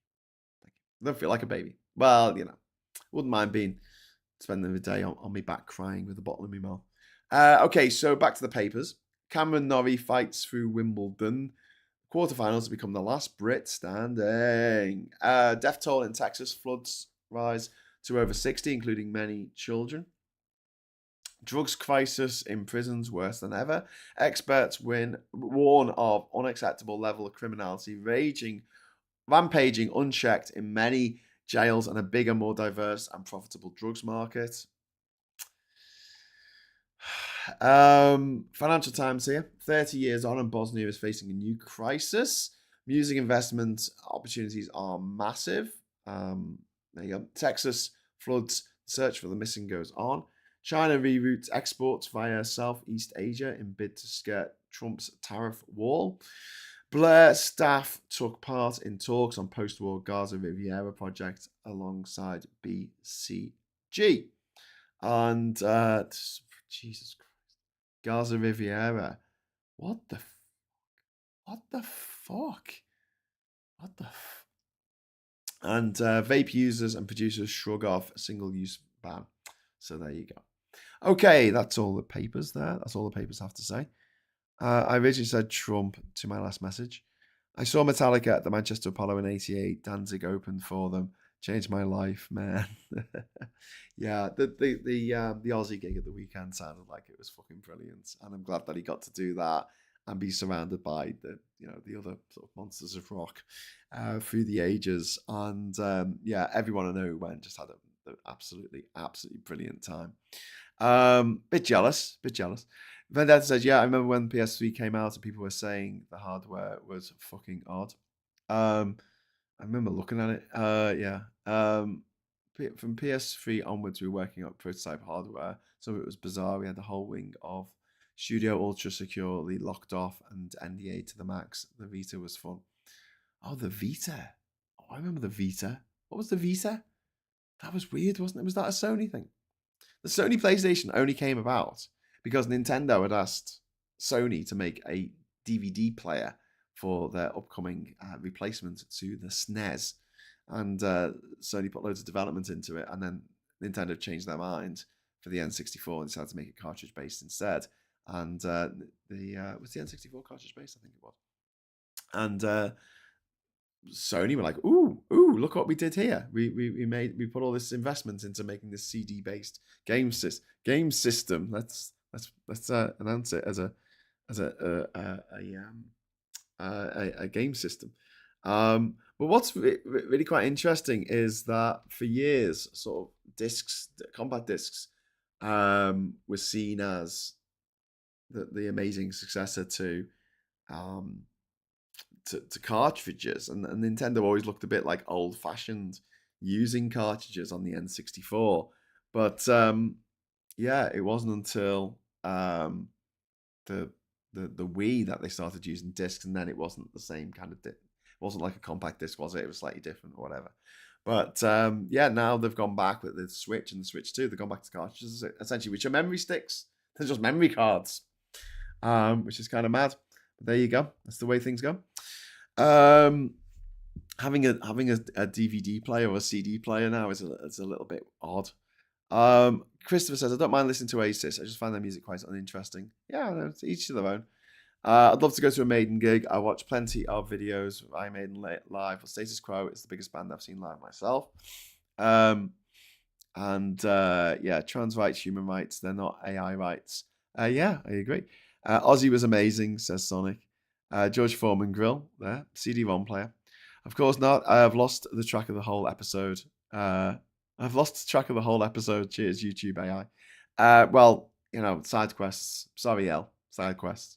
I don't feel like a baby. Well, wouldn't mind spending the day on my back crying with a bottle in my mouth. Okay, so back to the papers. Cameron Norrie fights through Wimbledon. Quarterfinals to become the last Brit standing. Death toll in Texas. Floods rise to over 60, including many children. Drugs crisis in prisons worse than ever. Experts warn of unacceptable level of criminality rampaging unchecked in many jails and a bigger, more diverse and profitable drugs market. Financial Times here. 30 years on and Bosnia is facing a new crisis. Music investment opportunities are massive. There you go. Texas floods. Search for the missing goes on. China reroutes exports via Southeast Asia in bid to skirt Trump's tariff wall. Blair staff took part in talks on post-war Gaza Riviera project alongside BCG. And Jesus Christ, Gaza Riviera. What the fuck? And vape users and producers shrug off a single-use ban. So there you go. Okay, that's all the papers there. That's all the papers have to say. I originally said Trump to my last message. I saw Metallica at the Manchester Apollo in '88. Danzig opened for them. Changed my life, man. Yeah, the Aussie gig at the weekend sounded like it was fucking brilliant, and I'm glad that he got to do that and be surrounded by the other sort of monsters of rock through the ages. And everyone I know who went just had an absolutely brilliant time. Bit jealous. Vendetta says, yeah, I remember when PS3 came out and people were saying the hardware was fucking odd. I remember looking at it. From PS3 onwards, we were working on prototype hardware. Some of it was bizarre. We had the whole wing of Studio Ultra securely locked off and NDA to the max. The Vita was fun. Oh, the Vita. Oh, I remember the Vita. What was the Vita? That was weird, wasn't it? Was that a Sony thing? The Sony PlayStation only came about because Nintendo had asked Sony to make a DVD player for their upcoming replacement to the SNES. And Sony put loads of development into it, and then Nintendo changed their mind for the N64 and decided to make it cartridge-based instead. And was the N64 cartridge-based? I think it was. And Sony were like, ooh, look what we did here. We put all this investment into making this CD based game system. Let's announce it as a game system. But what's really quite interesting is that for years, sort of combat discs, was seen as the amazing successor to cartridges, and Nintendo always looked a bit like old fashioned using cartridges on the N64. But yeah, it wasn't until the Wii that they started using discs, and then it wasn't the same kind of it wasn't like a compact disc, was it? It was slightly different or whatever. But yeah, now they've gone back with the Switch and the Switch 2. They've gone back to cartridges essentially, which are memory sticks. They're just memory cards, which is kind of mad. But there you go. That's the way things go. Having a DVD player or a CD player now is a little bit odd. Christopher says, I don't mind listening to Oasis. I just find their music quite uninteresting. Yeah, no, it's each to their own. I'd love to go to a Maiden gig. I watch plenty of videos of Iron Maiden live. Status Quo is the biggest band I've seen live myself. Yeah, trans rights, human rights, they're not AI rights. Yeah, I agree. Ozzy was amazing, says Sonic. George Foreman Grill, there, CD-ROM player. Of course not. I have lost the track of the whole episode. I've lost track of the whole episode. Cheers, YouTube AI. Well, side quests. Sorry, L. Side quests.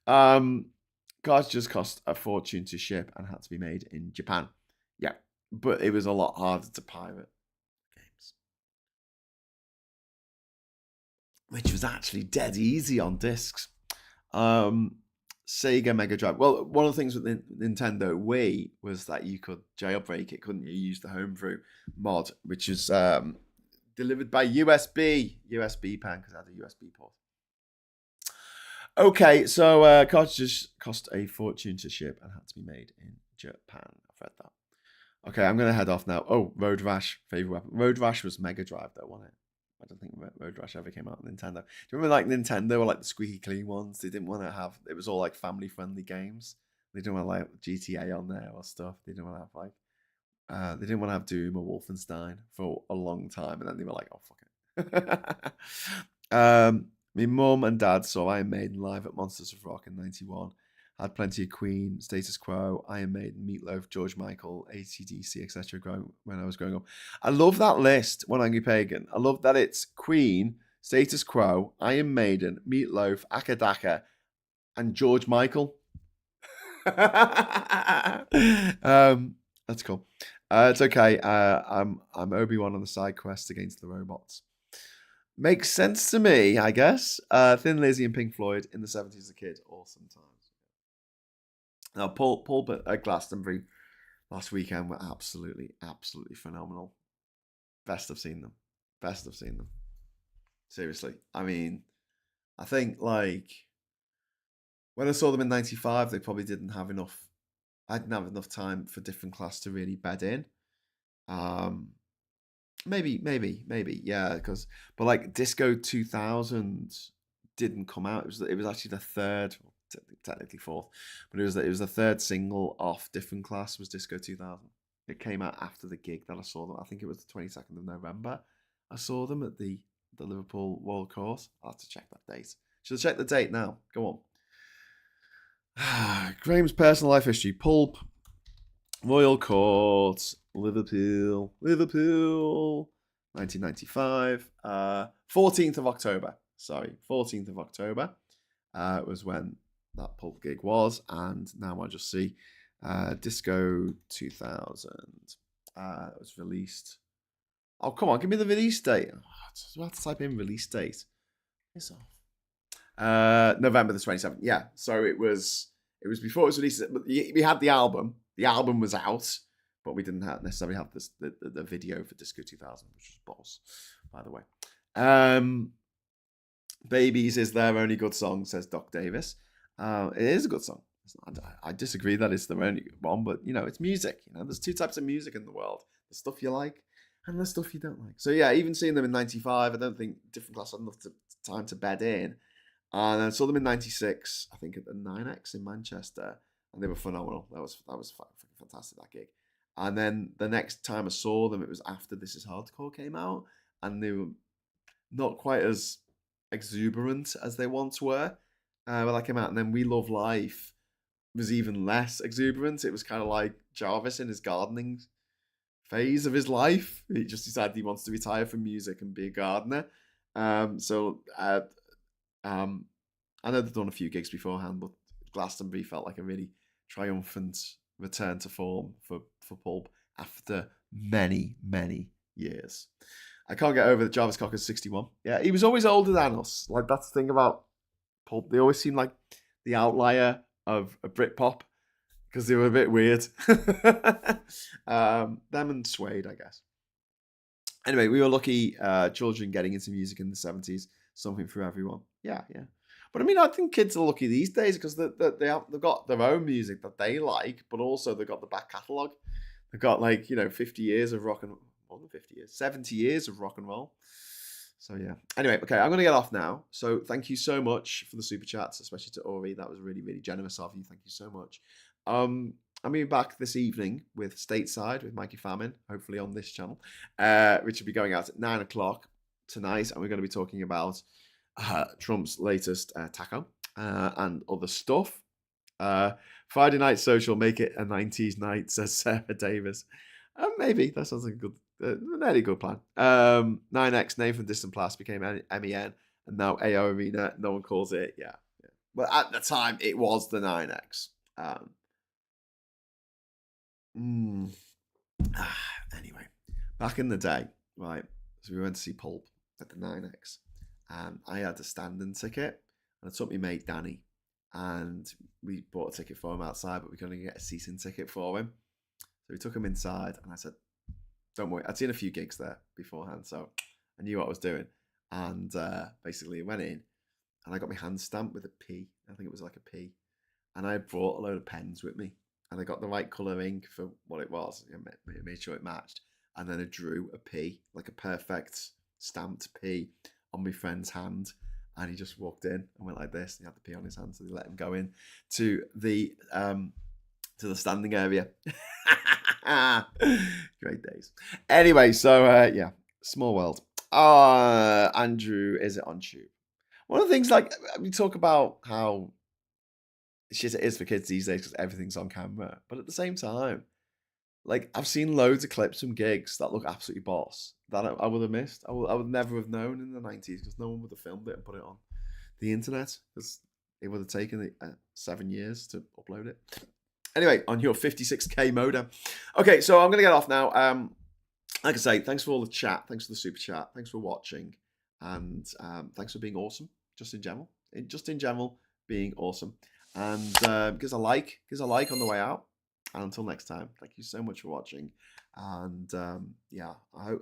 Cartridges cost a fortune to ship and had to be made in Japan. Yeah, but it was a lot harder to pirate games, which was actually dead easy on discs. Sega Mega Drive. Well, one of the things with the Nintendo Wii was that you could jailbreak it, couldn't you? Use the homebrew mod, which is delivered by USB pen, because it had a USB port. Okay, so cartridges cost a fortune to ship and had to be made in Japan. I've read that. Okay, I'm going to head off now. Oh, Road Rash, favorite weapon. Road Rash was Mega Drive, though, wasn't it? I don't think Road Rash ever came out on Nintendo. Do you remember, like, Nintendo were like the squeaky clean ones? They didn't want to have, it was all like family friendly games. They didn't want to like GTA on there or stuff. They didn't want to have like, they didn't want to have Doom or Wolfenstein for a long time, and then they were like, oh, fuck it. My mum and dad saw Iron Maiden live at Monsters of Rock in '91. Had plenty of Queen, Status Quo, Iron Maiden, Meatloaf, George Michael, AC/DC, etc. when I was growing up. I love that list, One Angry Pagan. I love that it's Queen, Status Quo, Iron Maiden, Meatloaf, Akadaka, and George Michael. That's cool. It's okay. I'm Obi-Wan on the side quest against the robots. Makes sense to me, I guess. Thin Lizzy and Pink Floyd in the 70s as a kid. Awesome times. Now, Paul at Glastonbury last weekend were absolutely phenomenal. Best I've seen them. Seriously. I mean, I think, like, when I saw them in '95, they probably didn't have enough. I didn't have enough time for different class to really bed in. Maybe, yeah. But like Disco 2000 didn't come out. It was actually the third, technically fourth, but it was the third single off Different Class was Disco 2000. It came out after the gig that I saw them. I think it was the 22nd of November. I saw them at the Liverpool Royal Court. I'll have to check that date. Should I check the date now? Go on. Graham's personal life history. Pulp. Royal Court. Liverpool. 1995. 14th of October. Sorry. 14th of October was when that Pulp gig was. And now I just see Disco 2000. It was released. Oh, come on. Give me the release date. I have to type in release date. Piss off. November the 27th. Yeah. So it was before it was released. We had the album. The album was out, but we didn't necessarily have the video for Disco 2000, which was balls, by the way. Babies is their only good song, says Doc Davis. It is a good song. I disagree that it's their only one, but it's music. There's two types of music in the world: the stuff you like and the stuff you don't like. So yeah, even seeing them in '95, I don't think Different Class had enough time to bed in. And I saw them in '96, I think, at the 9X in Manchester, and they were phenomenal. That was fantastic, that gig. And then the next time I saw them, it was after This Is Hardcore came out, and they were not quite as exuberant as they once were. When that came out, and then We Love Life was even less exuberant. It was kind of like Jarvis in his gardening phase of his life. He just decided he wants to retire from music and be a gardener. I know they've done a few gigs beforehand, but Glastonbury felt like a really triumphant return to form for Pulp after many, many years. I can't get over that Jarvis Cocker's 61. Yeah, he was always older than us. Like, that's the thing about Pulp. They always seem like the outlier of Britpop because they were a bit weird. Them and Suede, I guess. Anyway, we were lucky children getting into music in the 70s. Something for everyone. Yeah. But I mean, I think kids are lucky these days because they've got their own music that they like, but also they've got the back catalogue. They've got 50 years of rock and more than 50 years, 70 years of rock and roll. So yeah. Anyway, okay, I'm going to get off now. So thank you so much for the super chats, especially to Ori. That was really, really generous of you. Thank you so much. I'm be back this evening with Stateside with Mikey Famine, hopefully on this channel, which will be going out at 9 o'clock tonight, and we're going to be talking about Trump's latest taco and other stuff. Friday night social, make it a 90s night, says Sarah Davis. Maybe that sounds like a good, really good plan. 9X name from Distant Past became MEN, and now AO Arena. No one calls it. Yeah. But at the time, it was the 9X. Anyway, back in the day, right? So we went to see Pulp at the 9X, and I had a standing ticket, and I took my mate Danny, and we bought a ticket for him outside, but we couldn't get a seating ticket for him. So we took him inside, and I said, "Don't worry." I'd seen a few gigs there beforehand, so I knew what I was doing. And basically, went in, and I got my hand stamped with a P. I think it was like a P, and I brought a load of pens with me. And I got the right colour ink for what it was. I made sure it matched. And then I drew a P, like a perfect stamped P, on my friend's hand. And he just walked in and went like this. And he had the P on his hand, so they let him go in to the standing area. Great days. Anyway, so yeah, small world. Andrew, is it on Tube? One of the things, like, we talk about how shit it is for kids these days because everything's on camera, but at the same time, like, I've seen loads of clips from gigs that look absolutely boss that I would have missed. I would never have known in the 90s because no one would have filmed it and put it on the internet because it would have taken 7 years to upload it. Anyway, on your 56k modem. Okay, so I'm gonna get off now. Like I say, thanks for all the chat, thanks for the super chat, thanks for watching, and thanks for being awesome. Just in general, being awesome. And give us a like on the way out. And until next time, thank you so much for watching. And yeah, I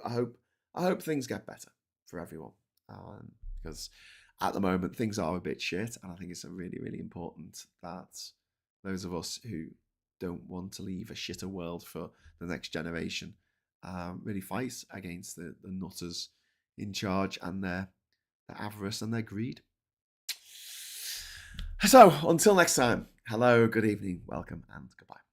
hope things get better for everyone, because at the moment things are a bit shit, and I think it's really, really important that those of us who don't want to leave a shitter world for the next generation really fight against the nutters in charge and their avarice and their greed. So, until next time, hello, good evening, welcome, and goodbye.